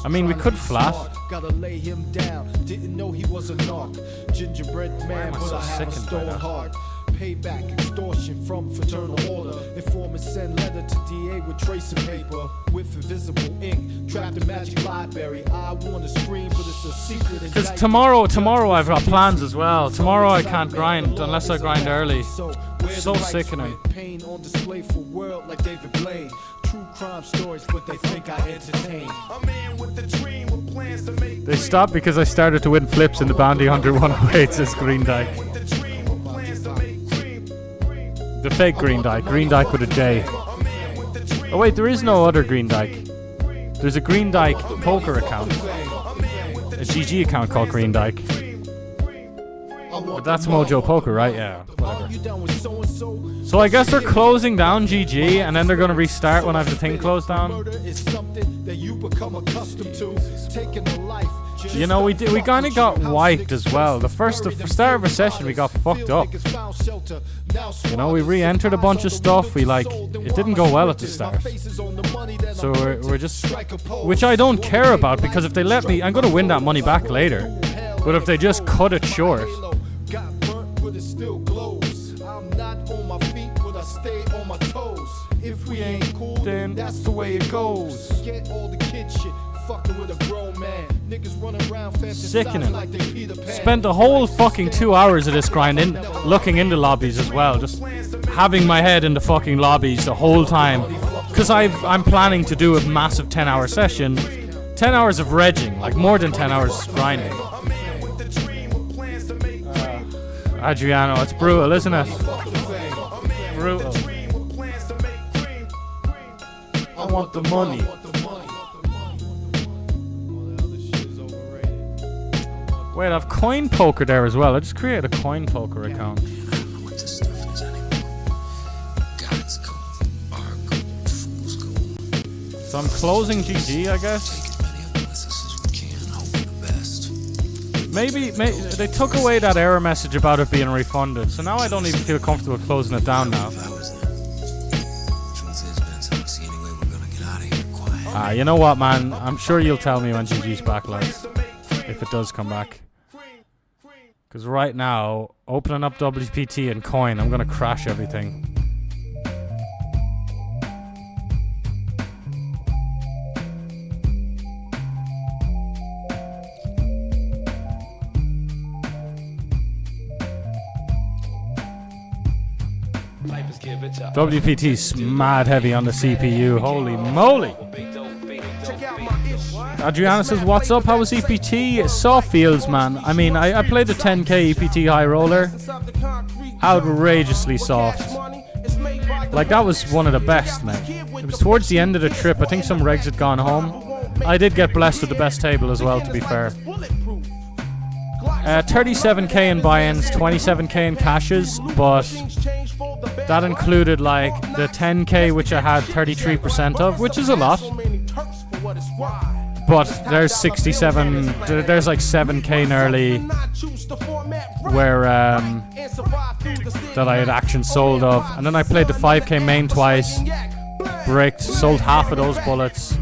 I mean, we could flat. Gotta lay him down. Didn't know he was a narc. Gingerbread man, but I have a stone heart. Payback, extortion from fraternal order. Informants send letter to DA with tracing paper with invisible ink. Trapped in magic library. I wanna scream, but it's a secret. Because tomorrow I've got plans as well. Tomorrow I can't grind unless I grind early. So sickening. Pain on display for world like David Blaine. True crime stories, but they think I entertain. A man with a dream with plans to make. They stopped because I started to win flips in the Bounty Hunter 108, says Green Dyke. The fake Green Dyke with a J. Oh wait, there is no other Green Dyke. There's a Green Dyke poker account. A GG account called Green Dyke. But that's Mojo Poker, right? Yeah, whatever. So I guess they're closing down GG and then they're going to restart when I have the thing closed down. You know, we kind of got wiped as well. The start of a session we got fucked up. You know, we re-entered a bunch of stuff. It didn't go well at the start. So we're just, which I don't care about because if they let me, I'm going to win that money back later. But if they just cut it short. If we ain't cool, then that's the way it goes. Get all the kid shit, fucking with a grown man. Niggas running around Sickening. like they Peter Pan. Spent the whole fucking 2 hours of this grind looking into lobbies as well. Just having my head in the fucking lobbies the whole time. Because I'm planning to do a massive 10-hour session. 10 hours of regging, like more than 10 hours grinding. Adriano, it's brutal, isn't it? Brutal. I want the money. Wait, I've coin poker there as well. I just created a coin poker account. So I'm closing GG, I guess. Maybe they took away that error message about it being refunded, so now I don't even feel comfortable closing it down now. You know what, man? I'm sure you'll tell me when GG's back, lads, if it does come back. Because right now, opening up WPT and coin, I'm gonna crash everything. WPT's mad heavy on the CPU. Holy moly! Adriana says, "What's up? How was EPT? Soft feels, man. I mean, I played the 10k EPT high roller. Outrageously soft. Like, that was one of the best, man. It was towards the end of the trip. I think some regs had gone home. I did get blessed with the best table as well, to be fair. 37k in buy-ins, 27k in cashes, but that included like the 10k which I had 33% of, which is a lot. But there's 67, there's like 7k nearly where that I had action sold of, and then I played the 5k main twice, bricked, sold half of those bullets.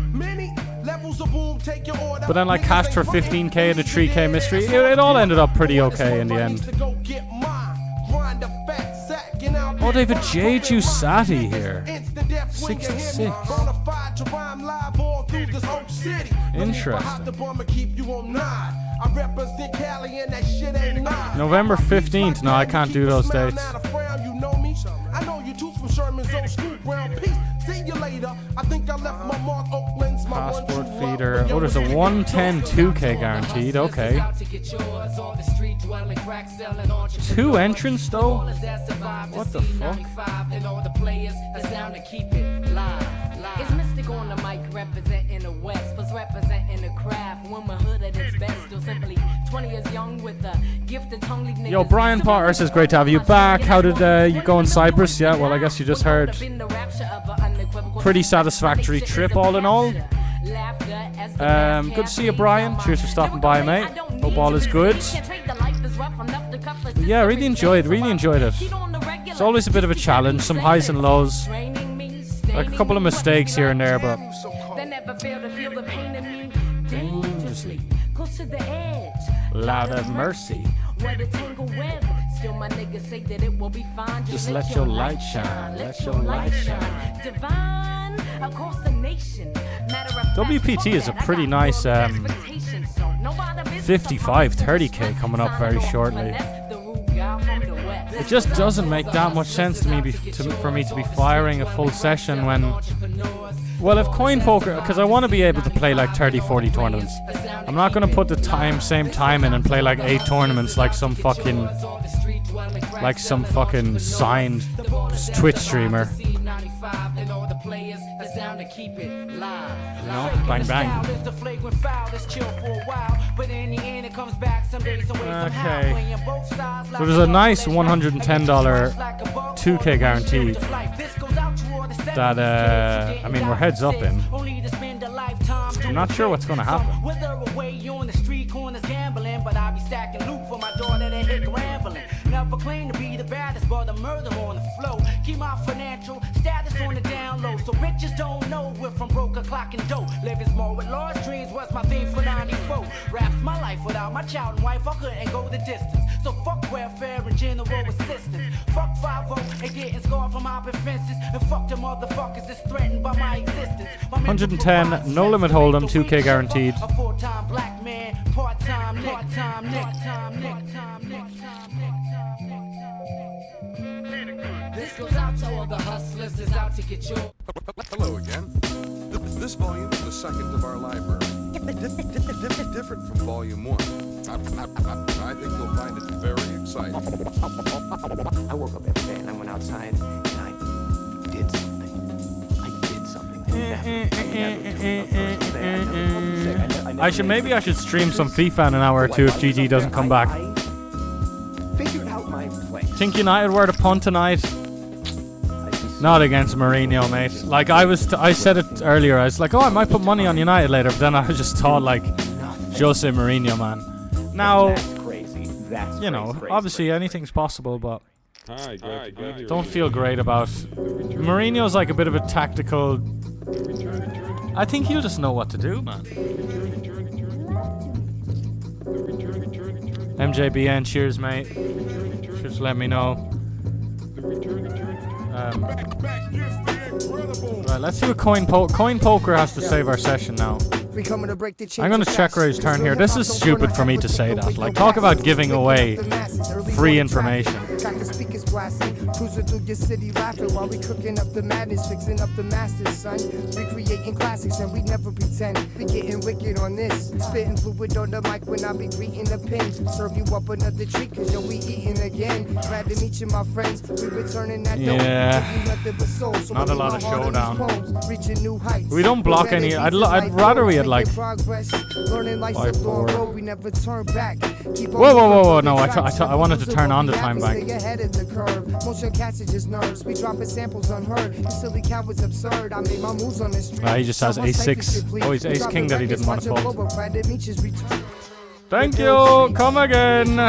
But then I cashed for 15k in the 3k mystery. It all ended up pretty okay in the end. Oh, they have a 𝐒𝐯𝐿 here. 66. Interesting. November 15th. No, I can't do those dates. Passport feeder. Oh, there's a 110 2k guaranteed. Okay. 2 entrants though? What the fuck? It's Mystic on the mic, representing the West, plus representing the craft. Womanhood at its best, still simply 20 years young with a gifted tongue. Yo, Brian Potter says, great to have you back. How did you go in Cyprus? Yeah, well, I guess you just heard. Pretty satisfactory trip, all in all. Good to see you, Brian. Cheers for stopping by, mate. Hope all is good. But yeah, really enjoyed it. It's always a bit of a challenge, some highs and lows. Like a couple of mistakes here and there, but dangerously close to the edge. Loud of mercy. Just let your light shine. Let your light shine. Divine across the nation. WPT is a pretty nice 55 30k coming up very shortly. It just doesn't make that much sense to me for me to be firing a full session when, well, if coin poker, because I want to be able to play like 30-40 tournaments. I'm not going to put the same time in and play like 8 tournaments like some fucking signed Twitch streamer. You know, bang bang. Okay. So there's a nice $110 2k guaranteed that I mean we're heads up in. I'm not sure what's gonna happen. Never claim to be the baddest, but a murder on the flow. Keep my financial status on the down low, so riches don't know we're from broke clock and dough. Living small with large dreams was my theme for 94. Raps my life without my child and wife, I couldn't go the distance. So fuck welfare and general assistance. Fuck 5-0 and getting scarred from hopping fences. And fuck the motherfuckers that's threatened by my existence. 110, no limit hold'em, 2k guaranteed. A full-time black man, part-time, part-time. This goes out to all the hustlers is out to get you. Hello again. This volume is the second of our library. Different from volume 1. I think you'll find it very exciting. I woke up every day and I went outside and I did something. Maybe I should stream some FIFA in an hour or two if GG doesn't come back. Figured out my place. Think United were to punt tonight? Not against Mourinho, mate. Like I said it earlier. I was like, oh, I might put money on United later, but then I just thought like, Jose Mourinho, man. Now, That's crazy. That's you know, crazy, obviously anything's possible, but Hi, glad don't feel great about. Mourinho's like a bit of a tactical. I think he'll just know what to do, man. MJBN, cheers, mate. Just let me know. Right, let's do a coin poker has to save our session now. I'm gonna check Ray's turn here. This is stupid for me to say that. Like, talk about giving away free information. Cruising through your city laughing while we cooking up the madness, fixing up the masters, son. Recreating classics and we never pretend. We getting wicked on this. Spitting fluid on the mic when I be greeting the pin. Serve you up another treat cause yo, we eating again. Glad to meet you, my friends. We returning that dope. Not a lot of showdown. We don't block any. I'd rather we had like 5-4. We never turn back. Whoa! No, I wanted to turn on the time bank. Motion cats are just nerves. We dropping samples unheard. You silly cat was absurd. I made my moves on the street. He just has ace-6. Oh, he's ace-king that he didn't want to fold. Thank you. Come again.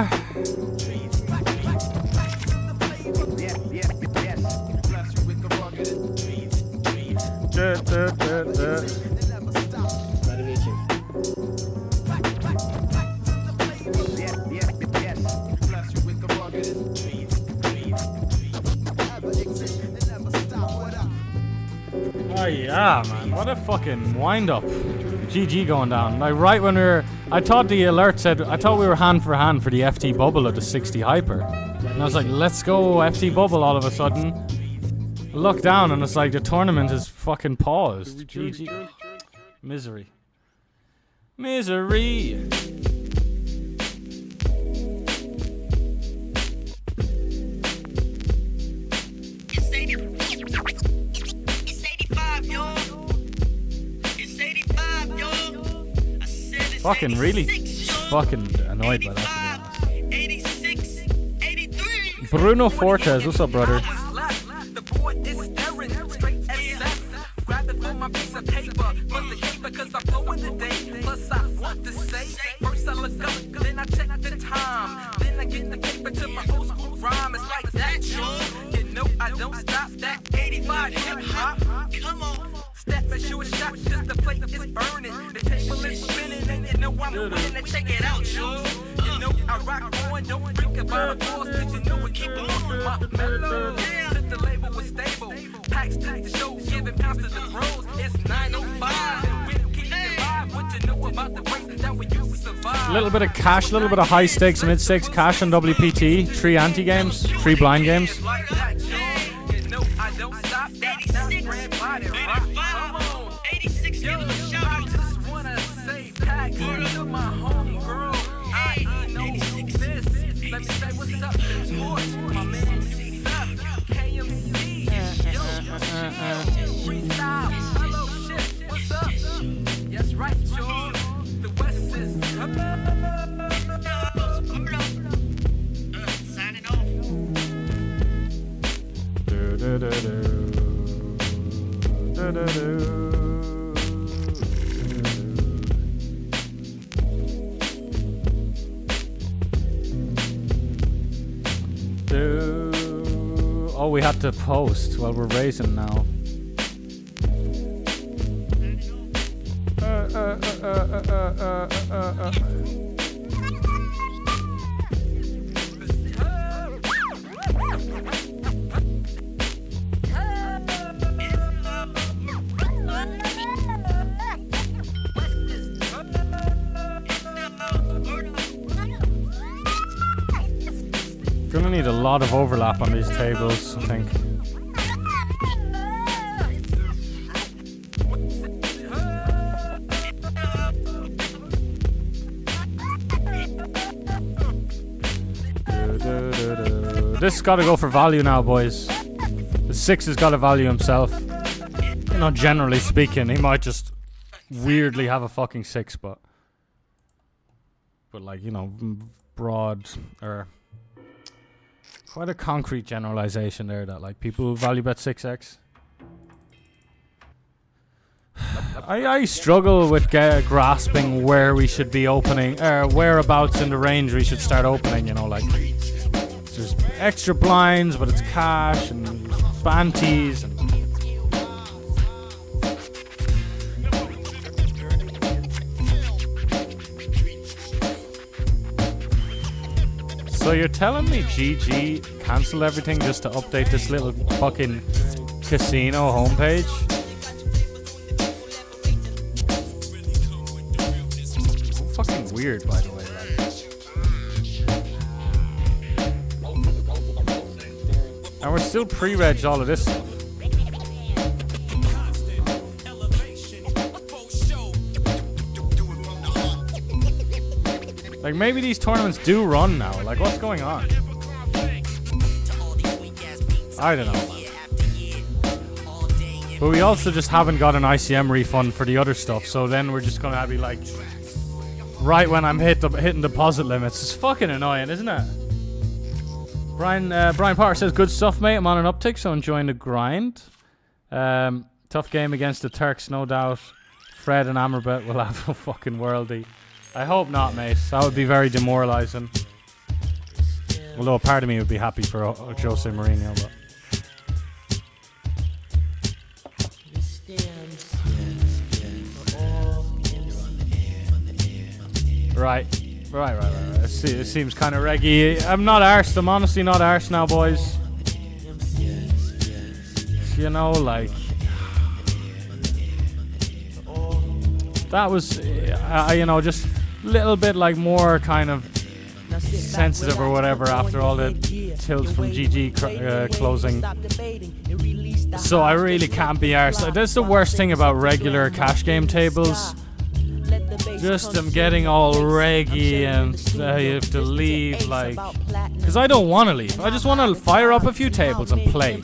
Oh yeah, man. What a fucking wind-up. GG going down. Like, right when we were... I thought the alert said... I thought we were hand for hand for the FT bubble of the 60 hyper. And I was like, let's go FT bubble all of a sudden. I look down and it's like the tournament is fucking paused. GG. Misery. Misery. Fucking really fucking annoyed by that, to be honest. Bruno Fortes, what's up, brother? I don't stop that 85 hip hop. Come on. Step and shoot a shot, just the plate is burning. The table is spinning, and you know I'm winning. Check it out, yo. You know I rock on, don't think about a pause, cause you know we keep on. My mellow, to the label was stable. Packs to the show, giving pounds to the bros. It's 9:05, and we're keeping it live. What you know about the race that we used to survive? A little bit of cash, a little bit of high stakes, mid stakes cash on WPT. 3 anti games, 3 blind games. Let me say what's up to sports, my man KMC, yo, freestyle, hello shit, what's up? Yes, right, y'all, the West is signing off. Oh, we had to post while we're racing now. Gonna need a lot of overlap on these tables, I think. This gotta go for value now, boys. The 6 has gotta value himself. You know, generally speaking, he might just weirdly have a fucking 6, but like, you know, broad or quite a concrete generalization there that like people value bet 6x. I struggle with grasping where we should be opening, whereabouts in the range we should start opening, you know, like there's extra blinds, but it's cash and banties and so you're telling me GG cancelled everything just to update this little fucking casino homepage? Fucking weird, by the way. Like. And we're still pre-reg all of this stuff. Like, maybe these tournaments do run now. Like, what's going on? I don't know. But we also just haven't got an ICM refund for the other stuff, so then we're just gonna be like, right when I'm hitting deposit limits. It's fucking annoying, isn't it? Brian Potter says, good stuff, mate. I'm on an uptick, so enjoying the grind. Tough game against the Turks, no doubt. Fred and Amerbet will have a fucking worldie. I hope not, mate. That would be very demoralising. Although a part of me would be happy for Jose Mourinho, but... Right. It seems kind of reggae. I'm not arsed. I'm honestly not arsed now, boys. You know, like... That was, you know, just a little bit like more kind of sensitive or whatever after all the tilts from GG closing. So I really can't be arsed. That's the worst thing about regular cash game tables. Just them getting all reggy and you have to leave, like... Because I don't want to leave. I just want to fire up a few tables and play.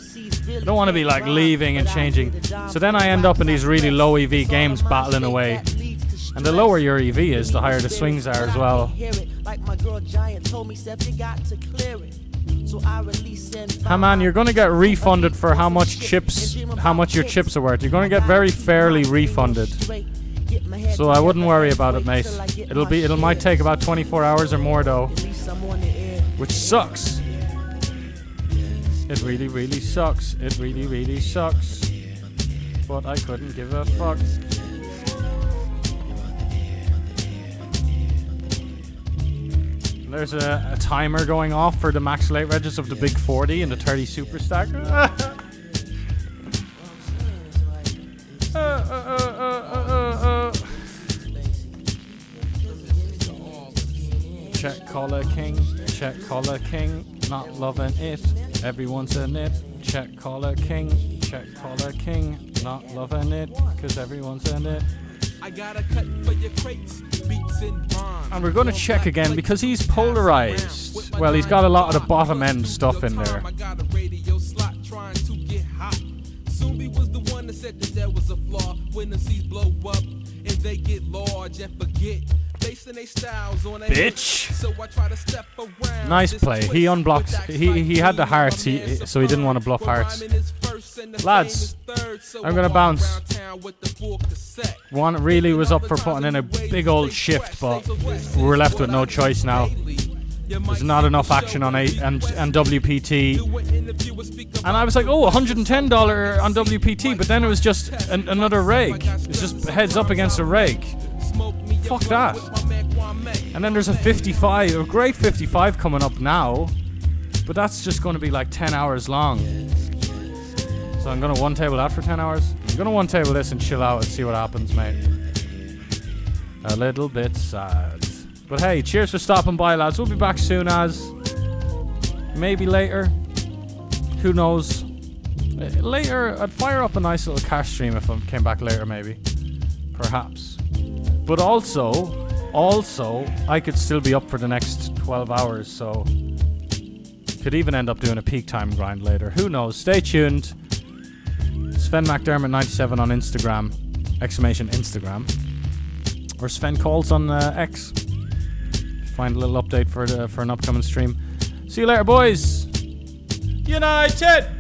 I don't want to be like leaving and changing. So then I end up in these really low EV games battling away. And the lower your EV is, the higher the swings are as well. Ah man, you're going to get refunded for how much your chips are worth. You're going to get very fairly refunded. So I wouldn't worry about it, mate. It might take about 24 hours or more though. Which sucks. It really, really sucks. It really, really sucks. But I couldn't give a fuck. There's a timer going off for the max late regis of the big 40 and the 30 super stack. Check collar king, check collar king, not loving it. Everyone's in it. Check collar king, not loving it, cause everyone's in it. I got a cut for your crates, beats and rhymes. And we're going to check again because he's polarized. Well, he's got a lot of the bottom end stuff in there. I got a radio slot trying to get hot. Sumi was the one that said that there was a flaw when the seas blow up and they get large and forget. Basing their styles on a bitch. So I try to step around. Nice play. He unblocks. He had the hearts, so he didn't want to bluff hearts. Lads, I'm gonna bounce. One really was up for putting in a big old shift, but we're left with no choice now. There's not enough action on A and WPT. And I was like, oh, $110 on WPT, but then it was just another reg. It's just heads up against a reg. Fuck that. And then there's a great 55 coming up now, but that's just going to be like 10 hours long. So I'm going to one table that for 10 hours. I'm going to one table this and chill out and see what happens, mate. A little bit sad. But hey, cheers for stopping by, lads. We'll be back soon as. Maybe later. Who knows? Later, I'd fire up a nice little cash stream if I came back later, maybe. Perhaps. But also, I could still be up for the next 12 hours, so could even end up doing a peak time grind later. Who knows? Stay tuned. Sven McDermott 97 on Instagram, !Instagram, or Sven Calls on X. Find a little update for an upcoming stream. See you later, boys. United.